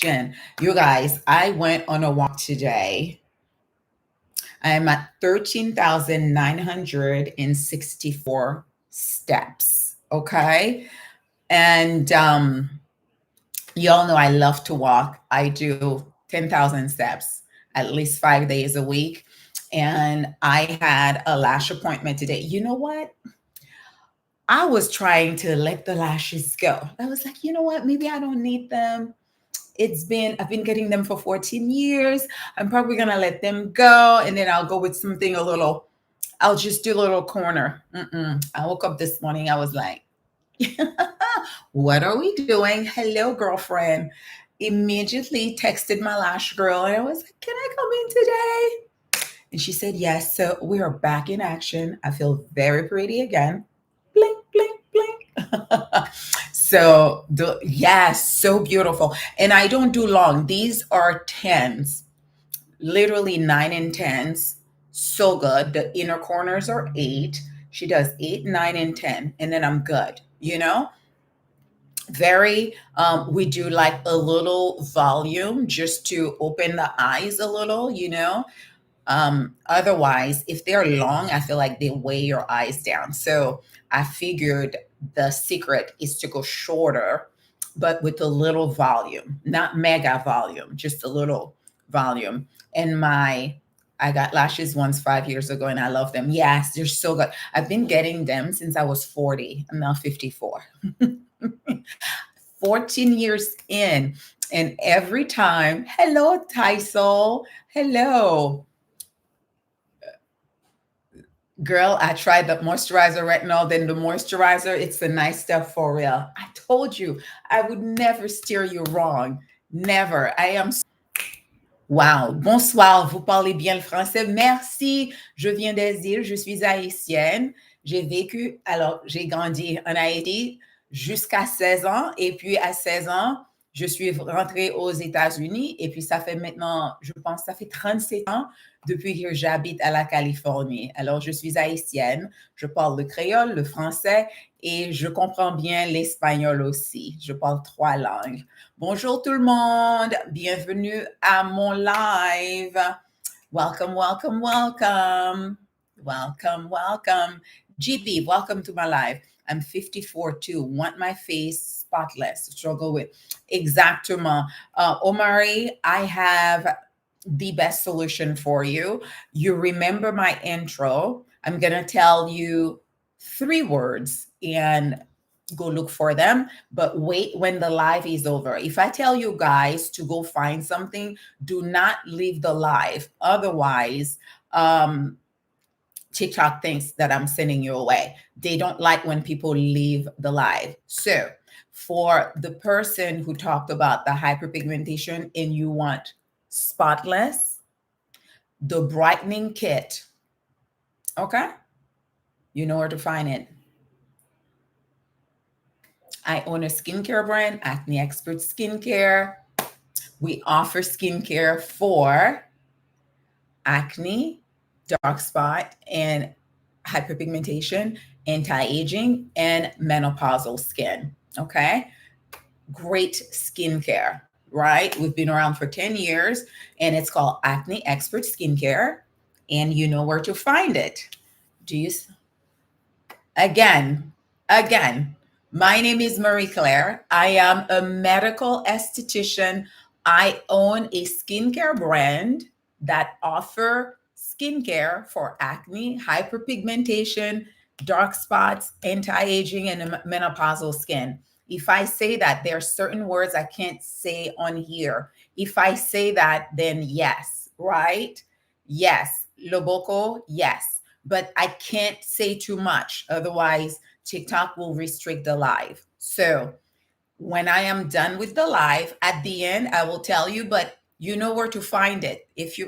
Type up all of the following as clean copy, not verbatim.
You guys, I went on a walk today. I'm at 13,964 steps. Okay. And y'all know I love to walk. I do 10,000 steps at least 5 days a week. And I had a lash appointment today. You know what? I was trying to let the lashes go. I was like, you know what? Maybe I don't need them. I've been getting them for 14 years. I'm probably going to let them go. And then I'll go with something a little, I'll just do a little corner. I woke up this morning. I was like, what are we doing? Hello, girlfriend. Immediately texted my lash girl. And I was like, can I come in today? And she said, yes. So we are back in action. I feel very pretty again. Blink, blink, blink. Yes, so beautiful. And I don't do long. These are tens, literally 9 and 10s. So good. The inner corners are 8. She does 8, 9, and 10, and then I'm good. Very we do like a little volume just to open the eyes a little. Otherwise, if they're long, I feel like they weigh your eyes down. So I figured the secret is to go shorter, but with a little volume, not mega volume, just a little volume. And I got lashes once 5 years ago and I love them. Yes, they're so good. I've been getting them since I was 40. I'm now 54. 14 years in. And every time, hello, Tysol. Hello. Girl, I tried the moisturizer retinol, then the moisturizer. It's the nice stuff for real. I told you, I would never steer you wrong. Never. I am. Wow. Bonsoir. Vous parlez bien le français. Merci. Je viens des îles. Je suis haïtienne. J'ai grandi en Haïti jusqu'à 16 ans. Et puis, à 16 ans, je suis rentrée aux États-Unis. Et puis, ça fait maintenant, je pense, ça fait 37 ans depuis que j'habite à la Californie. Alors, je suis haïtienne. Je parle le créole, le français et je comprends bien l'espagnol aussi. Je parle 3 langues. Bonjour tout le monde. Bienvenue à mon live. Welcome, welcome, welcome. Welcome, welcome. GB, welcome to my live. I'm 54 too. Want my face spotless. Struggle with. Exactement. Omari, I have the best solution for you. You remember my intro. I'm going to tell you 3 words and go look for them, but wait when the live is over. If I tell you guys to go find something, do not leave the live. Otherwise, TikTok thinks that I'm sending you away. They don't like when people leave the live. So for the person who talked about the hyperpigmentation and you want spotless, the brightening kit, okay? You know where to find it. I own a skincare brand, Acne Expert Skincare. We offer skincare for acne, dark spot, and hyperpigmentation, anti-aging, and menopausal skin. Okay? Great skincare, right? We've been around for 10 years and it's called Acne Expert Skincare. And you know where to find it. Do you? Again, my name is Marie Claire. I am a medical esthetician. I own a skincare brand that offer skincare for acne, hyperpigmentation, dark spots, anti-aging, and menopausal skin. If I say that, there are certain words I can't say on here. If I say that, then yes, right? Yes. Loboko, yes. But I can't say too much. Otherwise, TikTok will restrict the live. So when I am done with the live, at the end, I will tell you, but you know where to find it. If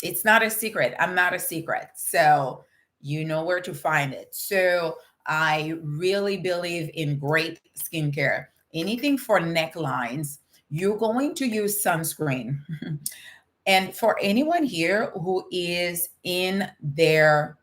it's not a secret. I'm not a secret. So you know where to find it. So I really believe in great skincare. Anything for necklines, you're going to use sunscreen. And for anyone here who is in their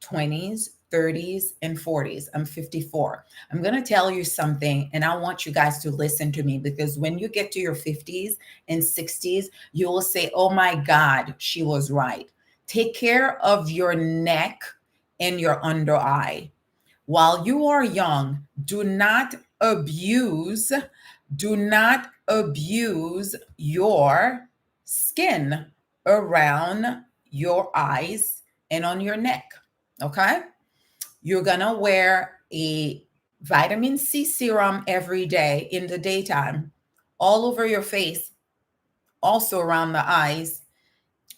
20s 30s, and 40s. I'm 54. I'm going to tell you something, and I want you guys to listen to me, because when you get to your 50s and 60s, you will say, oh my God, she was right. Take care of your neck and your under eye. While you are young, do not abuse your skin around your eyes and on your neck. Okay? You're gonna wear a vitamin C serum every day in the daytime, all over your face, also around the eyes,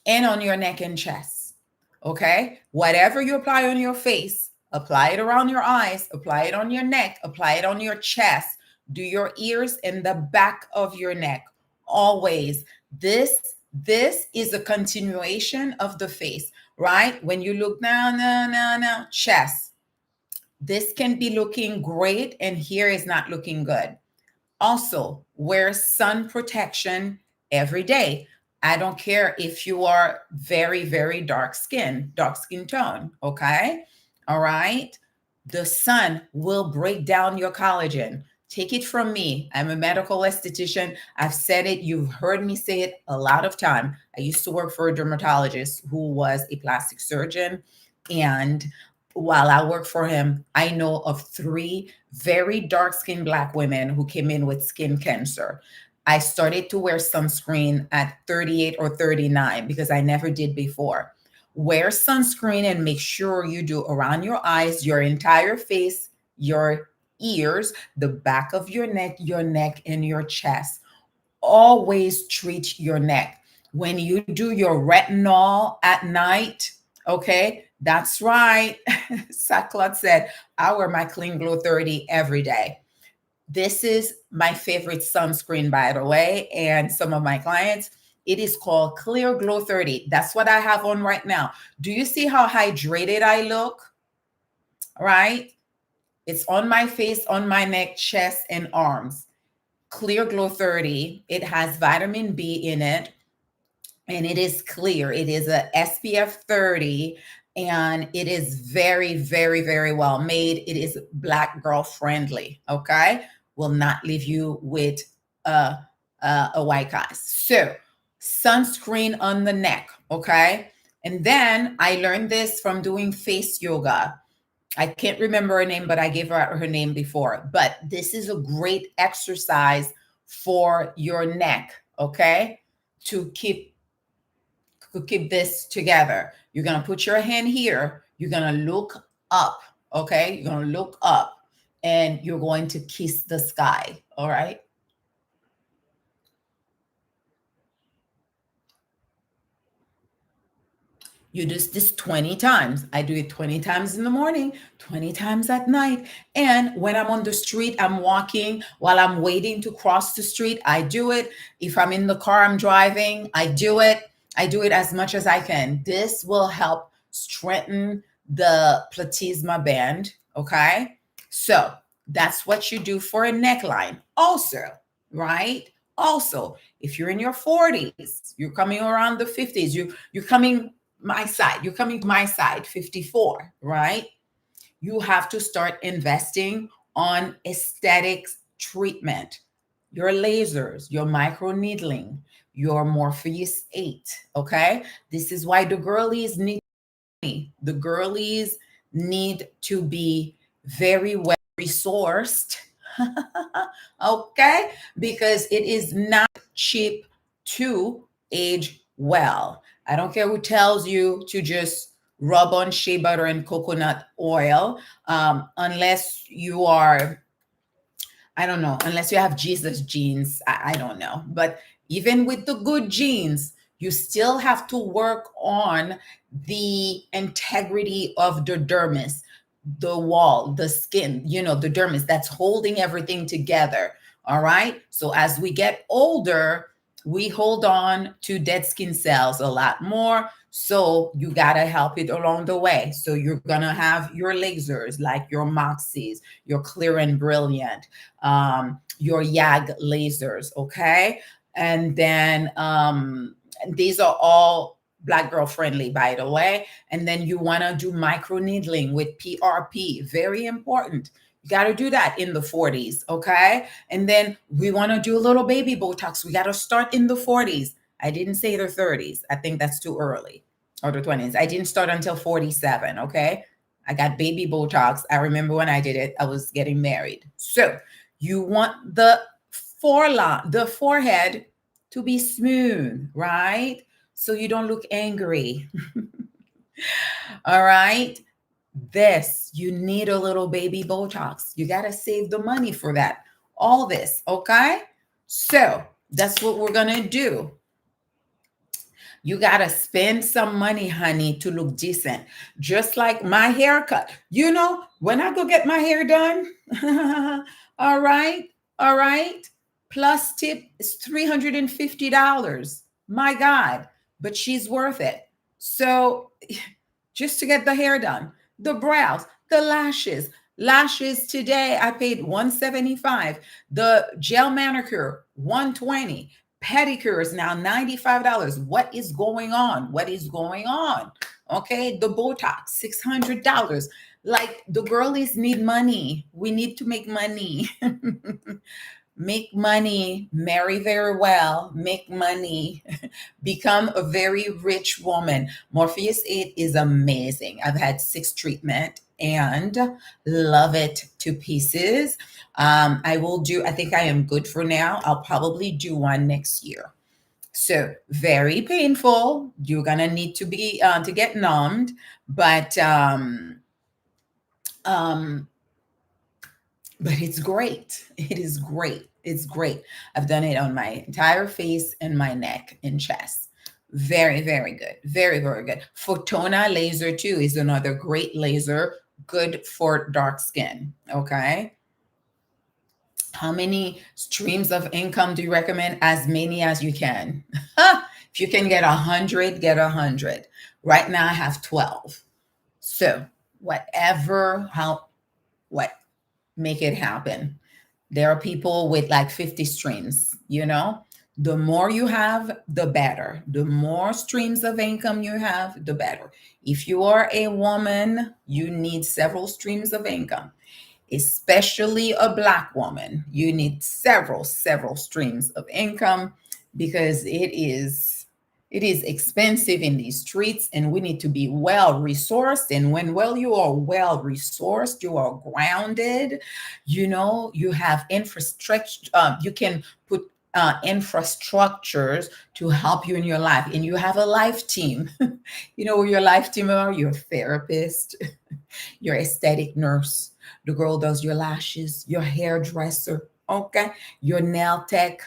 and on your neck and chest. Okay? Whatever you apply on your face, apply it around your eyes, apply it on your neck, apply it on your chest, do your ears and the back of your neck. Always. This is a continuation of the face, right? When you look now, chest. This can be looking great and here is not looking good. Also, wear sun protection every day. I don't care if you are very, very dark skin tone. Okay. All right. The sun will break down your collagen. Take it from me. I'm a medical esthetician. I've said it. You've heard me say it a lot of time. I used to work for a dermatologist who was a plastic surgeon. And while I work for him, I know of 3 very dark skinned Black women who came in with skin cancer. I started to wear sunscreen at 38 or 39 because I never did before. Wear sunscreen and make sure you do around your eyes, your entire face, your ears, the back of your neck, and your chest. Always treat your neck. When you do your retinol at night, okay, that's right. Sackcloth said, I wear my Clean Glow 30 every day. This is my favorite sunscreen, by the way, and some of my clients. It is called Clear Glow 30. That's what I have on right now. Do you see how hydrated I look? Right? It's on my face, on my neck, chest, and arms. Clear Glow 30. It has vitamin B in it, and it is clear. It is a SPF 30, and it is very, very, very well made. It is Black girl friendly. Okay, will not leave you with a white cast. So sunscreen on the neck. Okay, and then I learned this from doing face yoga. I can't remember her name, but I gave her name before. But this is a great exercise for your neck, okay? To keep this together. You're gonna put your hand here. You're gonna look up, okay? You're gonna look up and you're going to kiss the sky, all right? You do this 20 times. I do it 20 times in the morning, 20 times at night. And when I'm on the street, I'm walking while I'm waiting to cross the street, I do it. If I'm in the car, I'm driving, I do it. I do it as much as I can. This will help strengthen the platysma band. Okay. So that's what you do for a neckline. Also, right? Also, if you're in your 40s, you're coming around the 50s, you're coming my side, you're coming to my side, 54, right? You have to start investing on aesthetics treatment, your lasers, your micro needling, your Morpheus 8, okay? This is why the girlies need to be very well resourced, okay? Because it is not cheap to age well. I don't care who tells you to just rub on shea butter and coconut oil, unless you are, I don't know, unless you have Jesus genes. I don't know. But even with the good genes, you still have to work on the integrity of the dermis, the wall, the skin, the dermis that's holding everything together. All right. So as we get older, we hold on to dead skin cells a lot more. So you got to help it along the way. So you're going to have your lasers like your Moxies, your Clear and Brilliant, your YAG lasers. Okay. And then these are all Black girl friendly, by the way. And then you want to do micro needling with PRP. Very important. You got to do that in the 40s. Okay. And then we want to do a little baby Botox. We got to start in the 40s. I didn't say the 30s. I think that's too early, or the 20s. I didn't start until 47. Okay. I got baby Botox. I remember when I did it, I was getting married. So you want the forehead to be smooth, right? So you don't look angry. All right. This, you need a little baby Botox. You got to save the money for that. All this, okay? So that's what we're going to do. You got to spend some money, honey, to look decent. Just like my haircut. You know, when I go get my hair done, all right, all right, plus tip is $350. My God, but she's worth it. So just to get the hair done, the brows, the lashes. Lashes today, I paid $175. The gel manicure, $120. Pedicures now $95. What is going on? What is going on? Okay, the Botox, $600. Like, the girlies need money. We need to make money. Make money, marry very well, make money, become a very rich woman. Morpheus 8 is amazing. I've had 6 treatment and love it to pieces. I will do, I think I am good for now. I'll probably do one next year. So very painful. You're gonna need to be to get numbed, but um, but it's great. It is great. It's great. I've done it on my entire face and my neck and chest. Very, very good. Very, very good. Photona laser too is another great laser, good for dark skin. Okay. How many streams of income do you recommend? As many as you can. If you can get 100, get 100. Right now I have 12. So whatever, what, make it happen. There are people with like 50 streams, you know? The more you have, the better. The more streams of income you have, the better. If you are a woman, you need several streams of income, especially a Black woman. You need several streams of income because it is expensive in these streets, and we need to be well resourced. And when you are well resourced, you are grounded, you know, you have infrastructure, you can put infrastructures to help you in your life, and you have a life team. You know who your life team are? Your therapist, your aesthetic nurse, the girl does your lashes, your hairdresser, okay, your nail tech,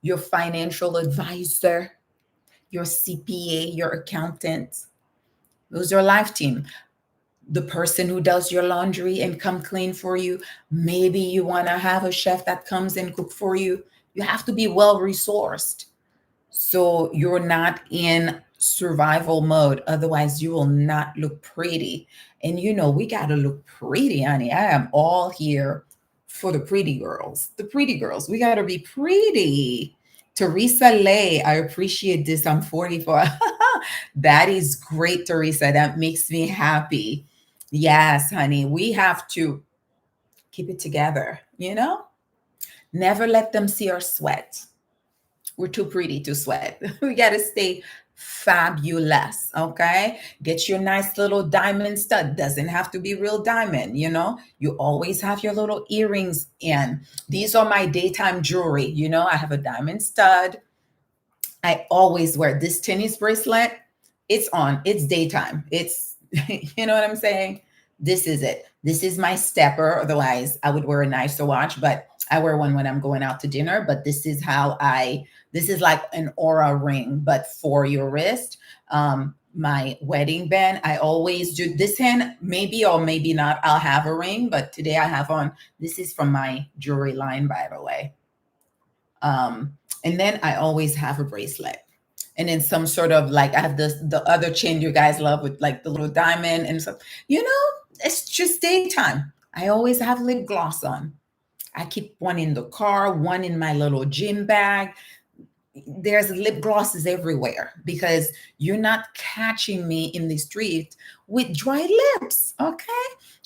your financial advisor, your CPA, your accountant. Those are your life team. The person who does your laundry and come clean for you. Maybe you want to have a chef that comes and cook for you. You have to be well resourced, so you're not in survival mode. Otherwise, you will not look pretty. And you know, we got to look pretty, honey. I am all here for the pretty girls. The pretty girls, we got to be pretty. Teresa Lay, I appreciate this. I'm 44. That is great, Teresa. That makes me happy. Yes, honey, we have to keep it together, you know? Never let them see our sweat. We're too pretty to sweat. We got to stay fabulous. Okay. Get your nice little diamond stud. Doesn't have to be real diamond. You know, you always have your little earrings in. These are my daytime jewelry. You know, I have a diamond stud. I always wear this tennis bracelet. It's on, it's daytime. It's, you know what I'm saying? This is it. This is my stepper. Otherwise, I would wear a nicer watch, but I wear one when I'm going out to dinner. But this is this is like an aura ring, but for your wrist. My wedding band, I always do this hand, maybe or maybe not. I'll have a ring, but today I have on, this is from my jewelry line, by the way. And then I always have a bracelet. And then some sort of like, I have the other chain you guys love with like the little diamond and stuff. You know, it's just daytime. I always have lip gloss on. I keep one in the car, one in my little gym bag. there's lip glosses everywhere because you're not catching me in the street with dry lips. Okay.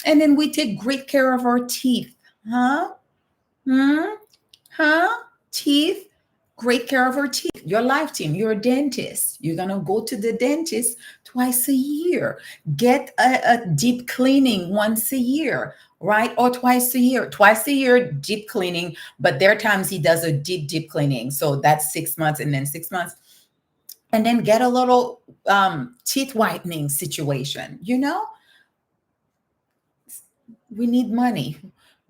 And then we take great care of our teeth. Huh? Hmm? Huh? Teeth? Great care of our teeth. Your life team, you're a dentist. You're going to go to the dentist twice a year. Get a deep cleaning once a year, right? Or twice a year. Twice a year, deep cleaning. But there are times he does a deep cleaning. So that's 6 months and then 6 months. And then get a little teeth whitening situation, we need money.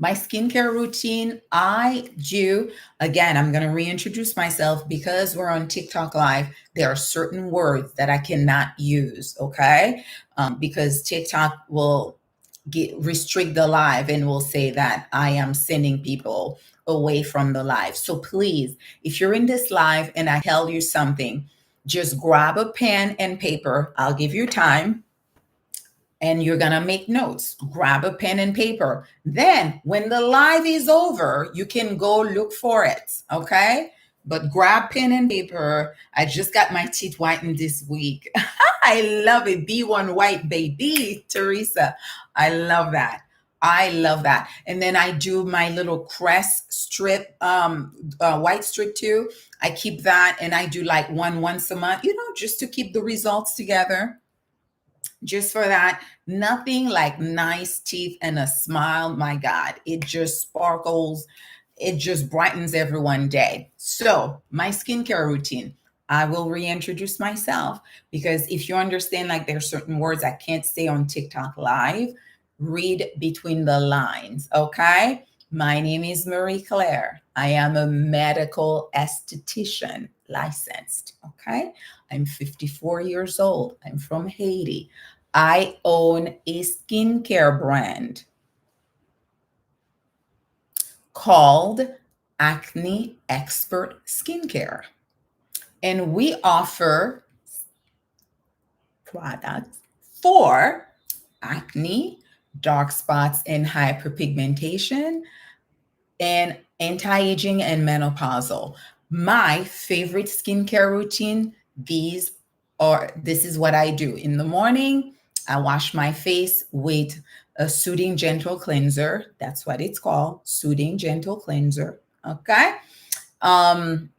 My skincare routine, I do, again, I'm going to reintroduce myself because we're on TikTok Live. There are certain words that I cannot use, okay? Because TikTok will restrict the live and will say that I am sending people away from the live. So please, if you're in this live and I tell you something, just grab a pen and paper. I'll give you time and you're going to make notes. Grab a pen and paper. Then, when the live is over, you can go look for it. Okay. But grab pen and paper. I just got my teeth whitened this week. I love it. B1 white, baby, Teresa. I love that. I love that. And then I do my little crest strip, white strip too. I keep that and I do like one once a month, just to keep the results together. Just for that, nothing like nice teeth and a smile. My God, it just sparkles. It just brightens everyone's day. So my skincare routine, I will reintroduce myself because if you understand, like there's certain words I can't say on TikTok Live, read between the lines. Okay. My name is Marie Claire. I am a medical esthetician licensed. Okay. I'm 54 years old. I'm from Haiti. I own a skincare brand called Acne Expert Skincare. And we offer products for acne, dark spots, and hyperpigmentation, and anti-aging and menopausal. My favorite skincare routine, this is what I do. In the morning, I wash my face with a soothing gentle cleanser. That's what it's called, soothing gentle cleanser. Okay. And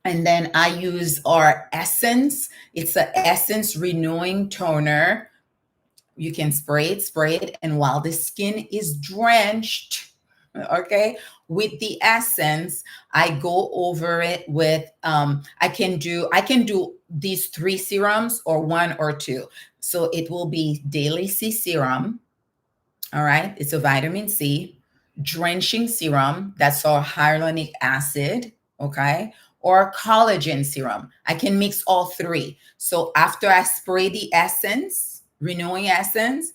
then I use our Essence. It's an Essence Renewing Toner. You can spray it. And while the skin is drenched, okay, with the essence, I go over it with, I can do these 3 serums or 1 or 2. So it will be Daily C Serum. All right. It's a vitamin C. Drenching serum. That's our hyaluronic acid. Okay. Or collagen serum. I can mix all 3. So after I spray the essence, renewing essence,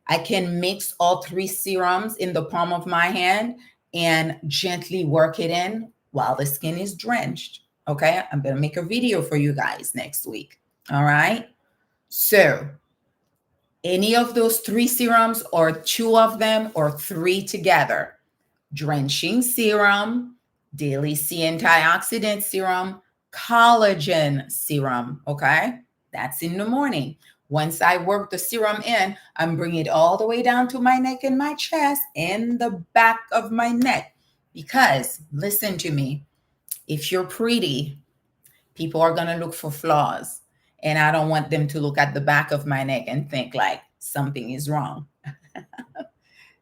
I can mix all 3 serums in the palm of my hand and gently work it in while the skin is drenched. Okay. I'm going to make a video for you guys next week. All right. So any of those 3 serums or 2 of them or 3 together, drenching serum, Daily C antioxidant serum, collagen serum. Okay. That's in the morning. Once I work the serum in, I'm bringing it all the way down to my neck and my chest and the back of my neck. Because listen to me, if you're pretty, people are going to look for flaws. And I don't want them to look at the back of my neck and think like something is wrong.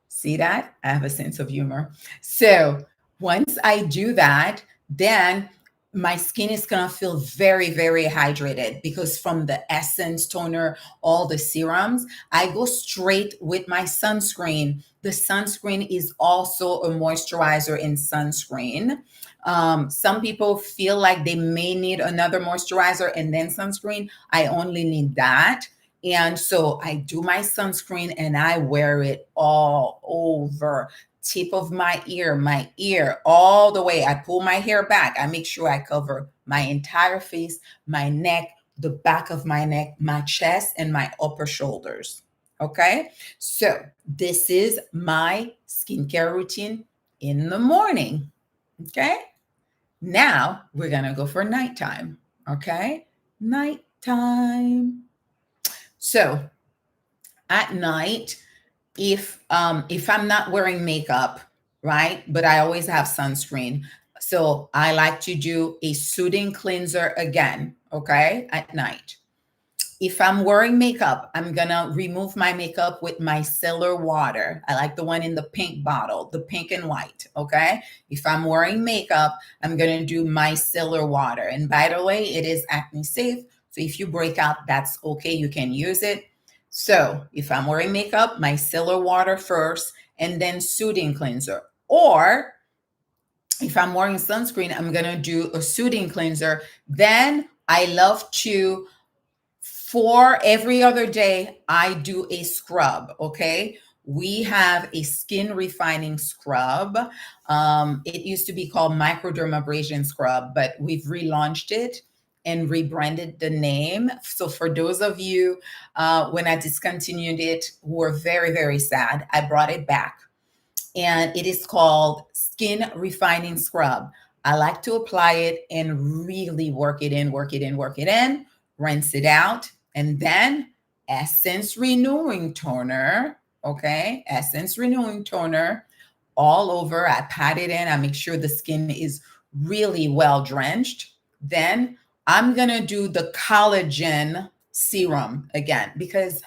See that? I have a sense of humor. So once I do that, then my skin is going to feel very, very hydrated because from the essence toner, all the serums, I go straight with my sunscreen. The sunscreen is also a moisturizer in sunscreen. Some people feel like they may need another moisturizer and then sunscreen. I only need that. And so I do my sunscreen and I wear it all over, tip of my ear, all the way. I pull my hair back. I make sure I cover my entire face, my neck, the back of my neck, my chest, and my upper shoulders. Okay. So this is my skincare routine in the morning. Okay. Now we're gonna go for nighttime. Okay, nighttime. So at night, if I'm not wearing makeup, right? But I always have sunscreen. So I like to do a soothing cleanser again, okay, at night. If I'm wearing makeup, I'm gonna remove my makeup with micellar water. I like the one in the pink bottle, the pink and white. Okay. If I'm wearing makeup, I'm gonna do micellar water. And by the way, it is acne safe. So if you break out, that's okay. You can use it. So if I'm wearing makeup, micellar water first, and then soothing cleanser. Or if I'm wearing sunscreen, I'm gonna do a soothing cleanser. Then I love to, for every other day, I do a scrub. Okay. We have a skin refining scrub. It used to be called microdermabrasion scrub, but we've relaunched it and rebranded the name. So for those of you, when I discontinued it, who were very, very sad, I brought it back, and it is called Skin Refining Scrub. I like to apply it and really work it in, work it in, work it in, rinse it out, and then Essence Renewing Toner. Okay, Essence Renewing Toner all over. I pat it in. I make sure the skin is really well drenched. Then I'm going to do the collagen serum again because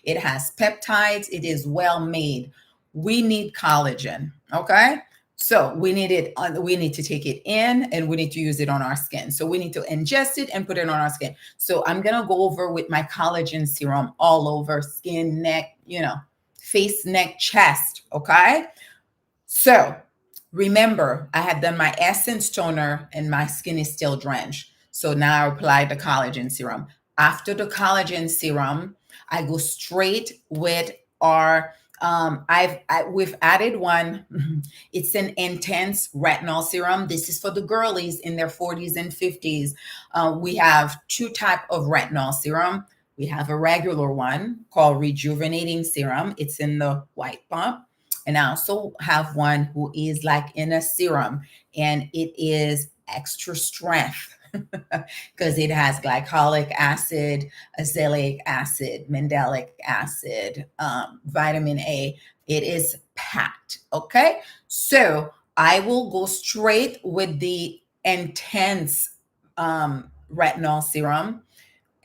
it has peptides. It is well made. We need collagen. Okay. So we need it on, we need to take it in and we need to use it on our skin. So we need to ingest it and put it on our skin. So I'm going to go over with my collagen serum all over skin, neck, face, neck, chest. Okay. So remember, I had done my essence toner and my skin is still drenched. So now I apply the collagen serum. After the collagen serum, I go straight with our we've added one. It's an intense retinol serum. This is for the girlies in their 40s and 50s. We have two type of retinol serum. We have a regular one called rejuvenating serum. It's in the white pump. And I also have one who is like in a serum, and it is extra strength because it has glycolic acid, azelaic acid, mandelic acid, vitamin A. It is packed. Okay. So I will go straight with the intense retinol serum,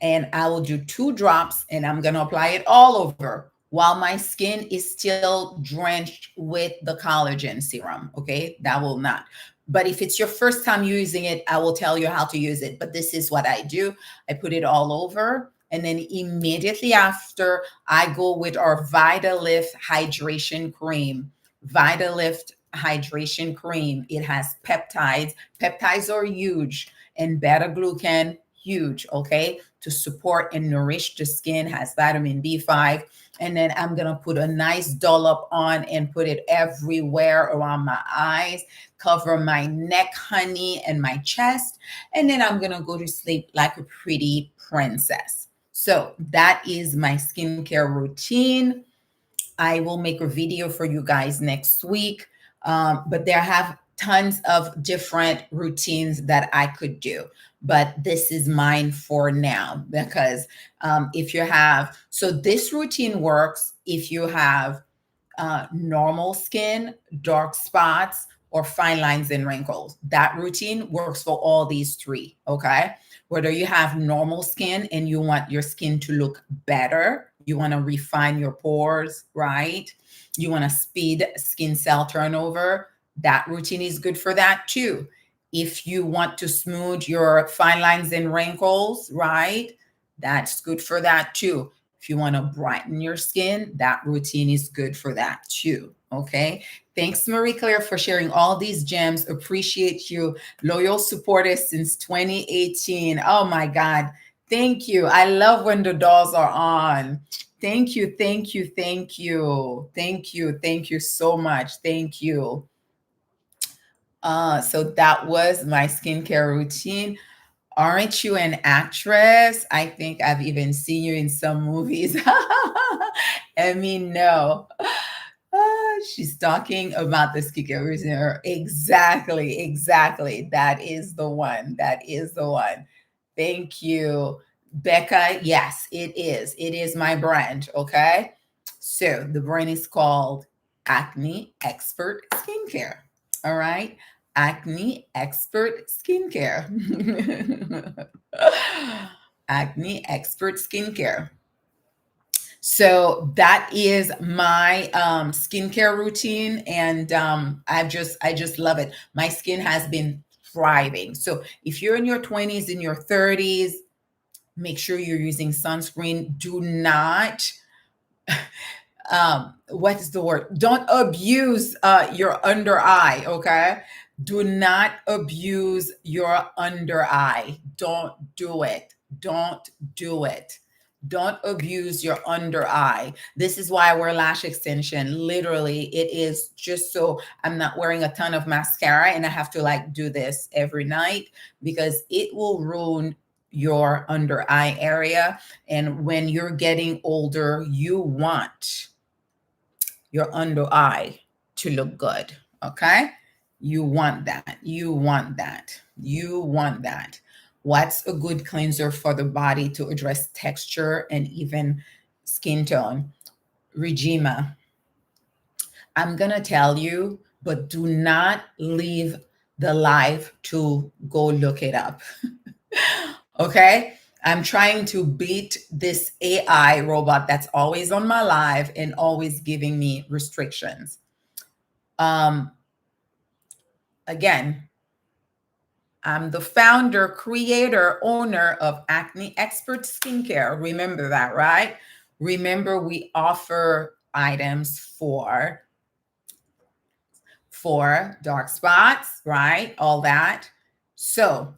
and I will do 2 drops and I'm going to apply it all over while my skin is still drenched with the collagen serum. Okay. That will not. But if it's your first time using it, I will tell you how to use it. But this is what I do. I put it all over. And then immediately after, I go with our Vitalift hydration cream. Vitalift hydration cream. It has peptides. Peptides are huge, and beta glucan, huge. Okay, to support and nourish the skin, has vitamin B5. And then I'm going to put a nice dollop on and put it everywhere around my eyes, cover my neck, honey, and my chest. And then I'm going to go to sleep like a pretty princess. So that is my skincare routine. I will make a video for you guys next week. But there have tons of different routines that I could do. But this is mine for now because if you have, so this routine works if you have normal skin, dark spots, or fine lines and wrinkles. That routine works for all these three. Okay. Whether you have normal skin and you want your skin to look better, you want to refine your pores, right? You want to speed skin cell turnover. That routine is good for that too. If you want to smooth your fine lines and wrinkles, right? That's good for that too. If you want to brighten your skin, that routine is good for that too. Okay. Thanks, Marie Claire, for sharing all these gems. Appreciate you. Loyal supporters since 2018. Oh my God. Thank you. I love when the dolls are on. Thank you. Thank you. Thank you. Thank you. Thank you so much. Thank you. So that was my skincare routine. Aren't you an actress? I think I've even seen you in some movies. I mean, no. She's talking about the skincare routine. Exactly, exactly. That is the one. That is the one. Thank you, Becca. Yes, it is. It is my brand. Okay. So the brand is called Acne Expert Skincare. All right. Acne Expert Skincare. Acne Expert Skincare. So that is my skincare routine, and I just love it. My skin has been thriving. So if you're in your 20s, in your 30s, make sure you're using sunscreen. Do not what is the word? Don't abuse your under eye, okay? Do not abuse your under eye. Don't do it. Don't do it. Don't abuse your under eye. This is why I wear lash extension. Literally, it is just so I'm not wearing a ton of mascara and I have to like do this every night because it will ruin your under eye area. And when you're getting older, you want your under eye to look good. Okay. You want that. You want that. You want that. What's a good cleanser for the body to address texture and even skin tone? Regima. I'm going to tell you, but do not leave the live to go look it up. Okay. I'm trying to beat this AI robot that's always on my live and always giving me restrictions. Um, Again, I'm the founder, creator, owner of Acne Expert Skincare. Remember that, right? Remember, we offer items for dark spots, right? All that. So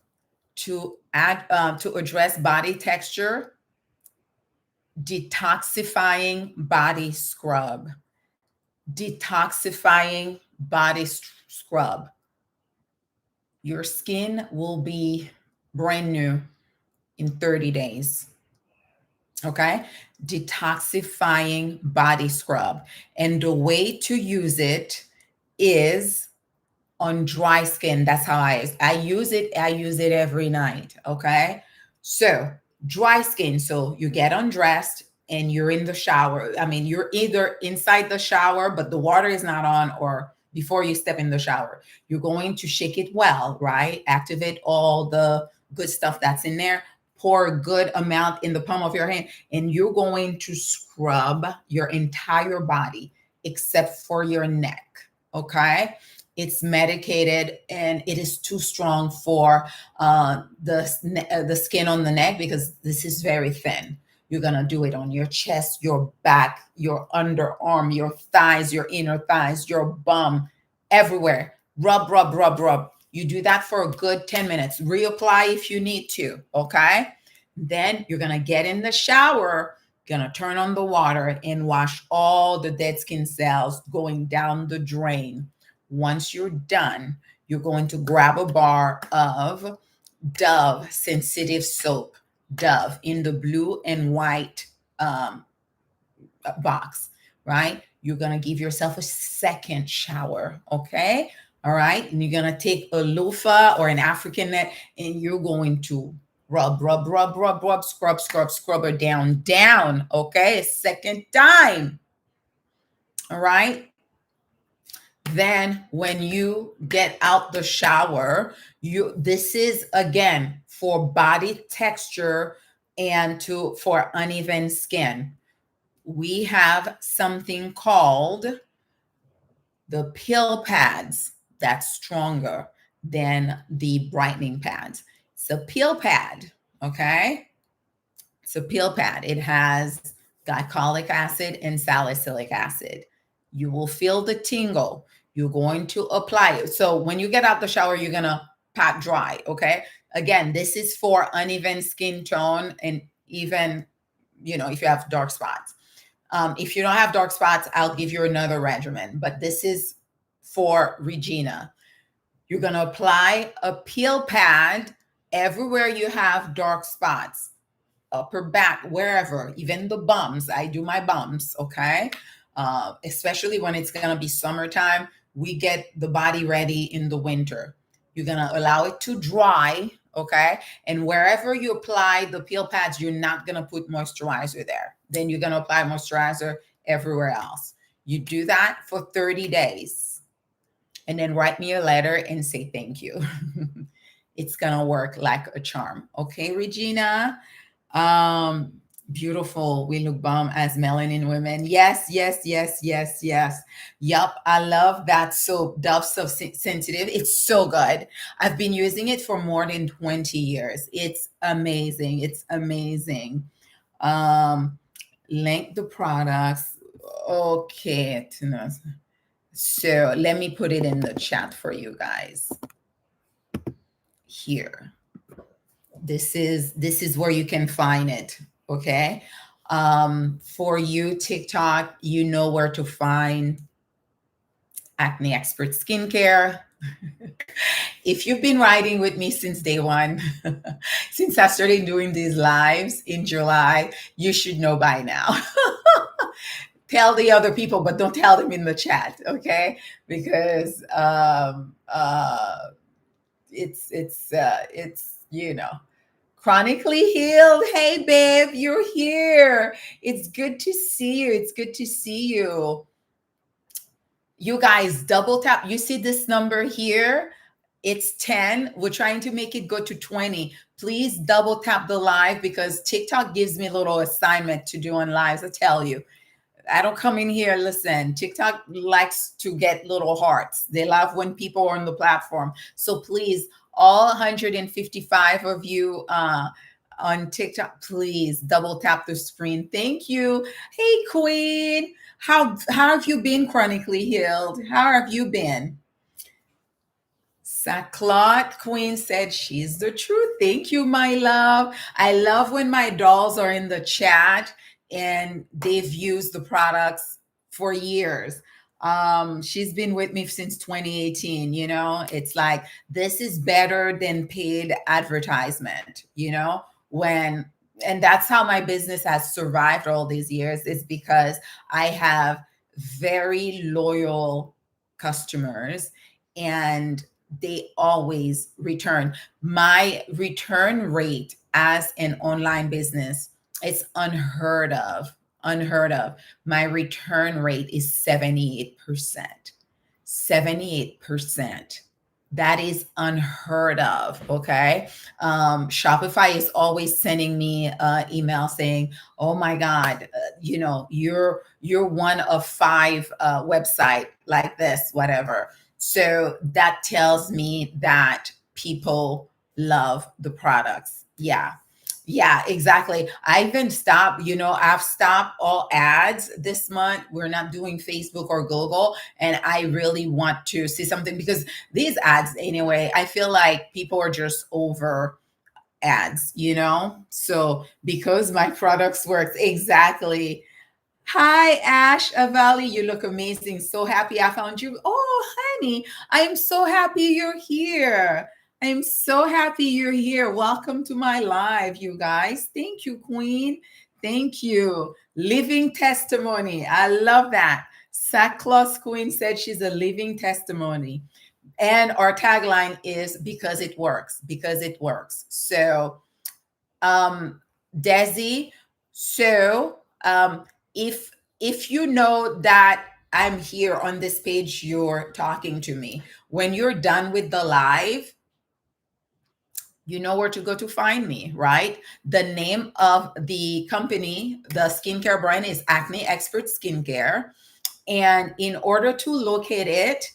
to add to address body texture, detoxifying body scrub. Detoxifying body scrub. Your skin will be brand new in 30 days. Okay. Detoxifying body scrub. And the way to use it is on dry skin. That's how I use it. I use it every night. Okay. So dry skin. So you get undressed and you're in the shower. I mean, you're either inside the shower, but the water is not on, or before you step in the shower, you're going to shake it well, right? Activate all the good stuff that's in there. Pour a good amount in the palm of your hand, and you're going to scrub your entire body except for your neck. Okay. It's medicated and it is too strong for the skin on the neck because this is very thin. You're going to do it on your chest, your back, your underarm, your thighs, your inner thighs, your bum, everywhere. Rub, rub, rub, rub. You do that for a good 10 minutes. Reapply if you need to. Okay. Then you're going to get in the shower, going to turn on the water and wash all the dead skin cells going down the drain. Once you're done, you're going to grab a bar of Dove sensitive soap, Dove in the blue and white box, right? You're going to give yourself a second shower, okay? All right. And you're going to take a loofah or an African net and you're going to rub, rub, rub, rub, rub, scrub, scrub, scrub her down, okay? A second time. All right. Then when you get out the shower, this is again for body texture and for uneven skin. We have something called the pill pads that's stronger than the brightening pads. It's a pill pad, okay? It's a pill pad. It has glycolic acid and salicylic acid. You will feel the tingle. You're going to apply it. So when you get out the shower, you're going to pat dry, okay? Again, this is for uneven skin tone and even, if you have dark spots. If you don't have dark spots, I'll give you another regimen, but this is for Regina. You're going to apply a peel pad everywhere you have dark spots, upper back, wherever, even the bums. I do my bums, okay? especially when it's going to be summertime. We get the body ready in the winter. You're going to allow it to dry, okay? And wherever you apply the peel pads, you're not going to put moisturizer there. Then you're going to apply moisturizer everywhere else. You do that for 30 days and then write me a letter and say thank you. It's going to work like a charm. Okay, Regina? Um, Beautiful. We look bomb as melanin women. Yes, yes, yes, yes, yes. Yup. I love that soap, Dove Soap Sensitive. It's so good. I've been using it for more than 20 years. It's amazing. It's amazing. Um, Link the products. Okay. So let me put it in the chat for you guys here. This is where you can find it. Okay. For you, TikTok, you know where to find Acne Expert Skincare. If you've been riding with me since day one, since I started doing these lives in July, you should know by now. Tell the other people, but don't tell them in the chat, okay? Because it's chronically healed. Hey, babe, you're here. It's good to see you. It's good to see you. You guys, double tap. You see this number here? It's 10. We're trying to make it go to 20. Please double tap the live because TikTok gives me a little assignment to do on lives. I tell you, I don't come in here. Listen, TikTok likes to get little hearts. They love when people are on the platform. So please, all 155 of you on TikTok, please double tap the screen. Thank you. Hey, Queen. How have you been chronically healed? How have you been? Sackcloth Queen said she's the truth. Thank you, my love. I love when my dolls are in the chat and they've used the products for years. She's been with me since 2018. It's like this is better than paid advertisement, when and that's how my business has survived all these years, is because I have very loyal customers and they always return. My return rate as an online business, it's unheard of. Unheard of. My return rate is 78%. 78%. That is unheard of. Okay. Shopify is always sending me email saying, oh my God, you're one of 5 website like this, whatever. So that tells me that people love the products. Yeah. Yeah, exactly. I even stopped, I've stopped all ads this month. We're not doing Facebook or Google. And I really want to see something because these ads, anyway, I feel like people are just over ads, So because my products works exactly. Hi, Ash Avali. You look amazing. So happy I found you. Oh, honey, I am so happy you're here. I am so happy you're here. Welcome to my live, you guys. Thank you, Queen. Thank you. Living testimony. I love that. Sackcloth Queen said she's a living testimony. And our tagline is because it works, because it works. So, Desi, so if you know that I'm here on this page, you're talking to me. When you're done with the live, you know where to go to find me, right? The name of the company, the skincare brand, is Acne Expert Skincare. And in order to locate it,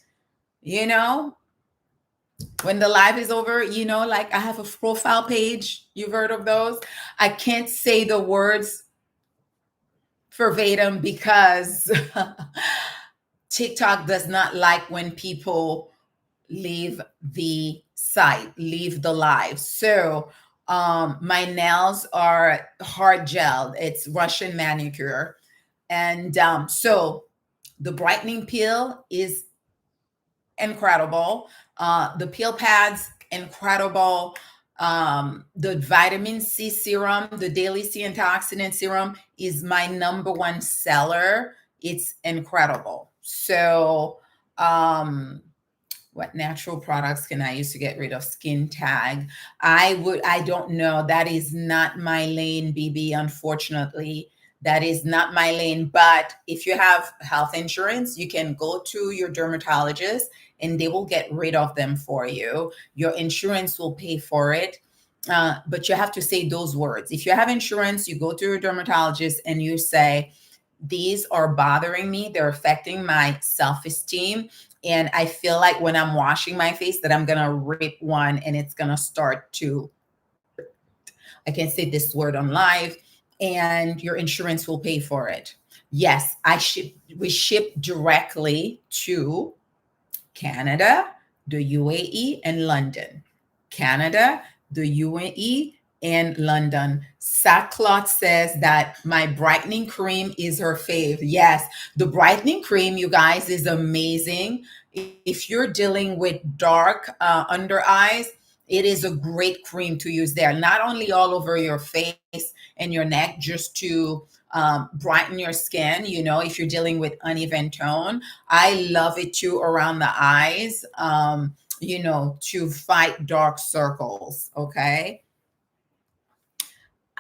when the live is over, like I have a profile page. You've heard of those. I can't say the words verbatim because TikTok does not like when people leave the site, leave the live. So my nails are hard gelled. It's Russian manicure. And so the brightening peel is incredible. The peel pads, incredible. The vitamin C serum, the daily C antioxidant serum, is my number one seller It's incredible. So, um, what natural products can I use to get rid of skin tag? I don't know. That is not my lane, BB, unfortunately. That is not my lane. But if you have health insurance, you can go to your dermatologist and they will get rid of them for you. Your insurance will pay for it. But you have to say those words. If you have insurance, you go to your dermatologist and you say, these are bothering me. They're affecting my self-esteem. And I feel like when I'm washing my face that I'm going to rip one and it's going to start to, I can't say this word on live, and your insurance will pay for it. Yes, we ship directly to Canada, the UAE, and London. Canada, the UAE, and London. Sackcloth says that my brightening cream is her fave. Yes, the brightening cream, you guys, is amazing. If you're dealing with dark under eyes, it is a great cream to use there. Not only all over your face and your neck, just to brighten your skin. You know, if you're dealing with uneven tone, I love it too around the eyes, to fight dark circles. Okay.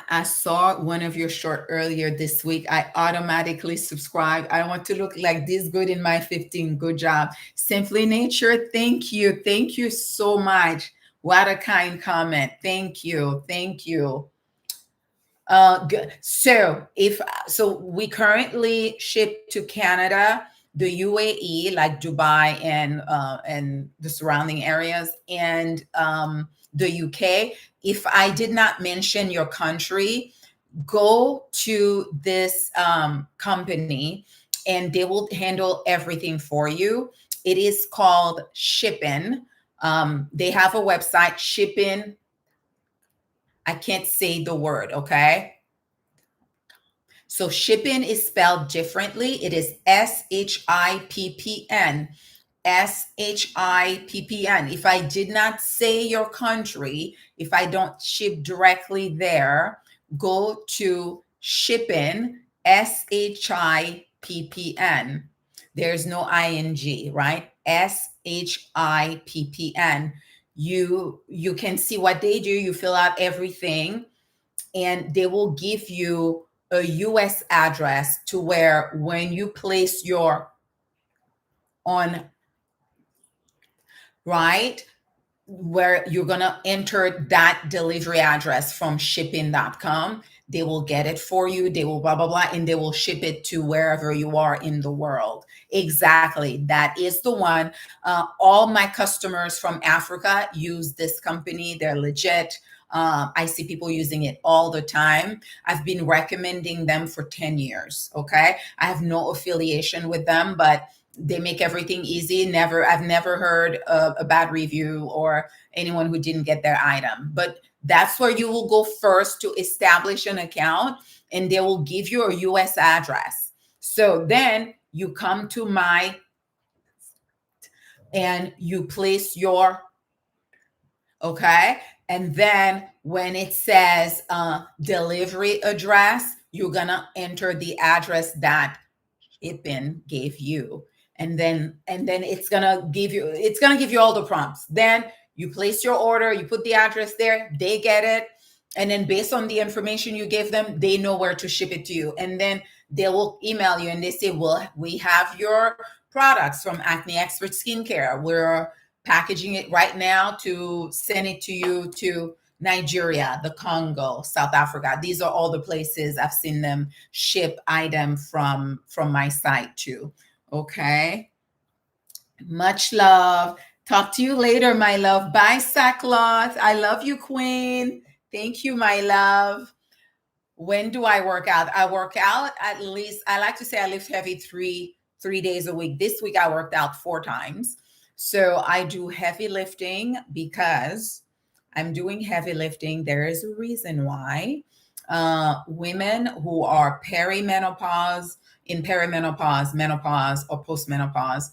I saw one of your short earlier this week. I automatically subscribed. I want to look like this good in my 15. Good job. Simply Nature. Thank you. Thank you so much. What a kind comment. Thank you. Thank you. Good. So we currently ship to Canada, the UAE, like Dubai and the surrounding areas, and the UK. If I did not mention your country, go to this company and they will handle everything for you. It is called Shippin. They have a website, Shippin. I can't say the word, okay? So Shippin is spelled differently. It is Shippn. Shippn. If I did not say your country, if I don't ship directly there, go to Shippin, Shippn. There's no ing, right? Shippn. You can see what they do. You fill out everything and they will give you a US address to where when you place your on, right, where you're going to enter that delivery address from shipping.com. They will get it for you. They will blah, blah, blah, and they will ship it to wherever you are in the world. Exactly. That is the one. All my customers from Africa use this company. They're legit. I see people using it all the time. I've been recommending them for 10 years. Okay. I have no affiliation with them, but they make everything easy. I've never heard a bad review or anyone who didn't get their item. But that's where you will go first to establish an account, and they will give you a US address. So then you come to and you place your, okay. And then when it says delivery address, you're going to enter the address that Ipin gave you. And then it's gonna give you all the prompts. Then you place your order, you put the address there, they get it, and then based on the information you gave them, they know where to ship it to you. And then they will email you and they say, well, we have your products from Acne Expert Skincare. We're packaging it right now to send it to you to Nigeria, the Congo, South Africa. These are all the places I've seen them ship item from my site too. Okay. Much love. Talk to you later, my love. Bye, Sackcloth. I love you, Queen. Thank you, my love. When do I work out? I work out at least, I like to say I lift heavy three days a week. This week I worked out 4 times. So I do heavy lifting because I'm doing heavy lifting. There is a reason why. Women who are perimenopause, menopause, or postmenopause,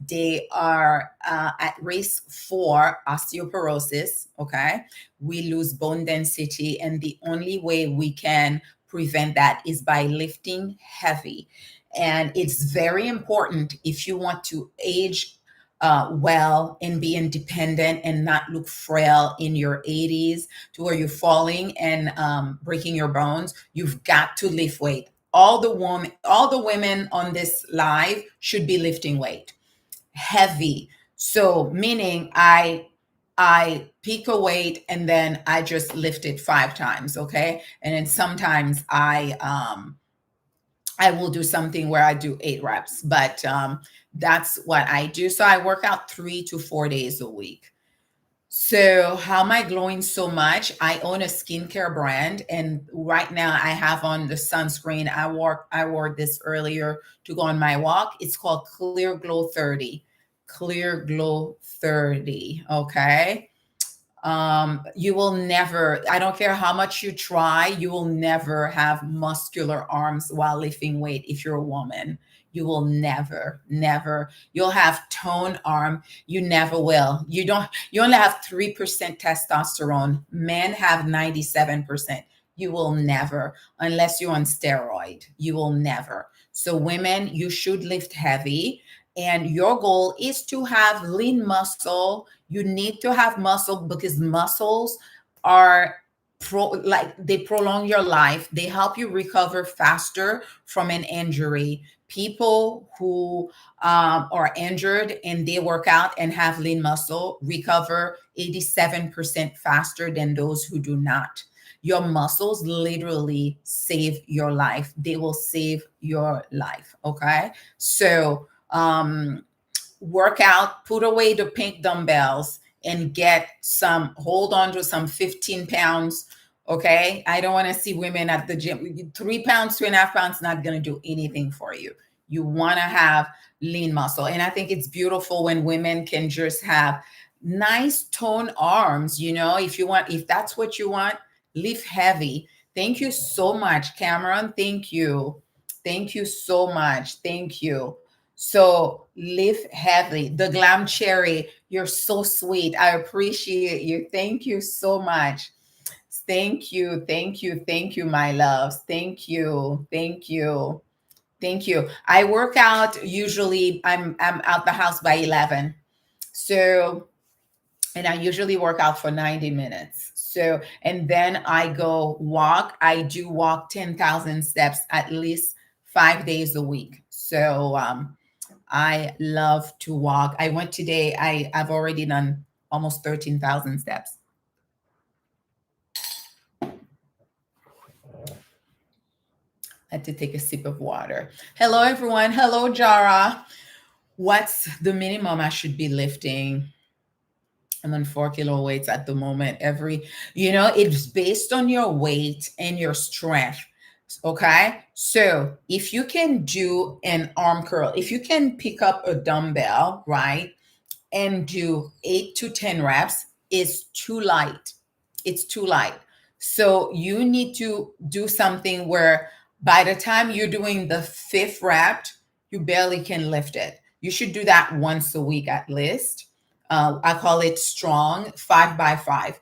they are at risk for osteoporosis. Okay. We lose bone density. And the only way we can prevent that is by lifting heavy. And it's very important if you want to age well and be independent and not look frail in your 80s to where you're falling and breaking your bones. You've got to lift weight. All the women on this live should be lifting weight heavy. So meaning I peak a weight and then I just lift it 5 times, okay? And then sometimes I will do something where I do 8 reps, but that's what I do. So I work out 3 to 4 days a week. So how am I glowing so much? I own a skincare brand, and right now I have on the sunscreen. I wore this earlier to go on my walk. It's called Clear Glow 30. Clear Glow 30. Okay. You will never, I don't care how much you try, you will never have muscular arms while lifting weight if you're a woman. You will never, never. You'll have toned arm. You never will. You only have 3% testosterone. Men have 97%. You will never, unless you're on steroid. You will never. So women, you should lift heavy. And your goal is to have lean muscle. You need to have muscle because muscles are like they prolong your life. They help you recover faster from an injury. People who are injured and they work out and have lean muscle recover 87% faster than those who do not. Your muscles literally save your life. They will save your life. Okay. So, work out, put away the pink dumbbells and get some, hold on to some 15 pounds. Okay. I don't want to see women at the gym. 3 pounds, 2.5 pounds, not going to do anything for you. You want to have lean muscle. And I think it's beautiful when women can just have nice toned arms. If that's what you want, lift heavy. Thank you so much, Cameron. Thank you. Thank you so much. Thank you. So lift heavy. The Glam Cherry, you're so sweet. I appreciate you. Thank you so much. Thank you. Thank you. Thank you, my loves. Thank you. Thank you. Thank you. I work out usually, I'm out the house by 11. So, and I usually work out for 90 minutes. So, and then I go walk. I do walk 10,000 steps at least 5 days a week. So, I love to walk. I went today, I've already done almost 13,000 steps. I had to take a sip of water. Hello, everyone. Hello, Jara. What's the minimum I should be lifting? I'm on 4 kilo weights at the moment. It's based on your weight and your strength. Okay. So if you can do an arm curl, if you can pick up a dumbbell, right, and do 8 to 10 reps, is too light. It's too light. So you need to do something where by the time you're doing the 5th rep, you barely can lift it. You should do that once a week at least. I call it strong 5 by 5,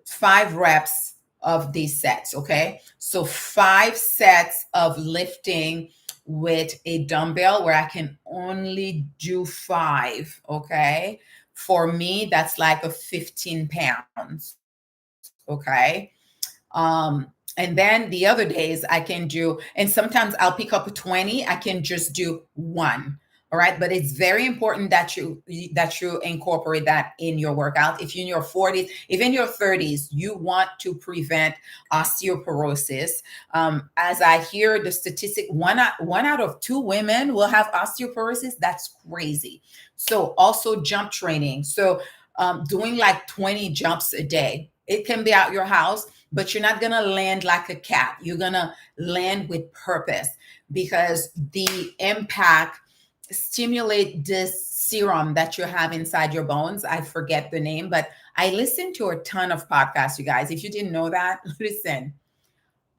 5 reps of these sets. Okay. So 5 sets of lifting with a dumbbell where I can only do 5. Okay. For me, that's like a 15 pounds. Okay. And then the other days I can do, and sometimes I'll pick up a 20, I can just do 1. All right. But it's very important that you incorporate that in your workout. If you're in your 40s, even your 30s, you want to prevent osteoporosis. As I hear the statistic, one out of 2 women will have osteoporosis. That's crazy. So also jump training. So doing like 20 jumps a day. It can be out your house, but you're not going to land like a cat. You're going to land with purpose because the impact stimulate this serum that you have inside your bones. I forget the name, but I listen to a ton of podcasts, you guys. If you didn't know that, listen.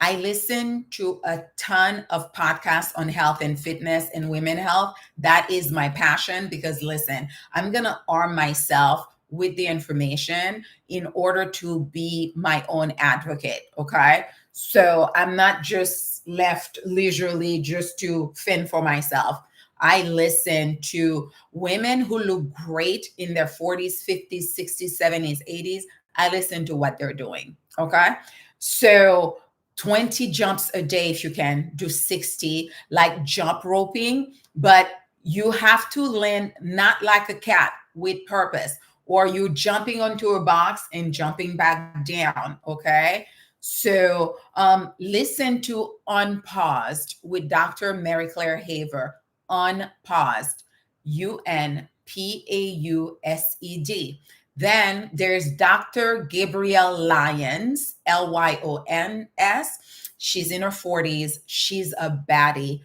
I listen to a ton of podcasts on health and fitness and women health. That is my passion because listen, I'm going to arm myself with the information in order to be my own advocate. Okay. So I'm not just left leisurely just to fend for myself. I listen to women who look great in their 40s, 50s, 60s, 70s, 80s. I listen to what they're doing. Okay. So 20 jumps a day if you can, do 60, like jump roping, but you have to land not like a cat, with purpose, or you jumping onto a box and jumping back down. Okay. So listen to Unpaused with Dr. Mary Claire Haver. Unpaused, Unpaused. Then there's Dr. Gabrielle Lyons, Lyons. She's in her 40s. She's a baddie.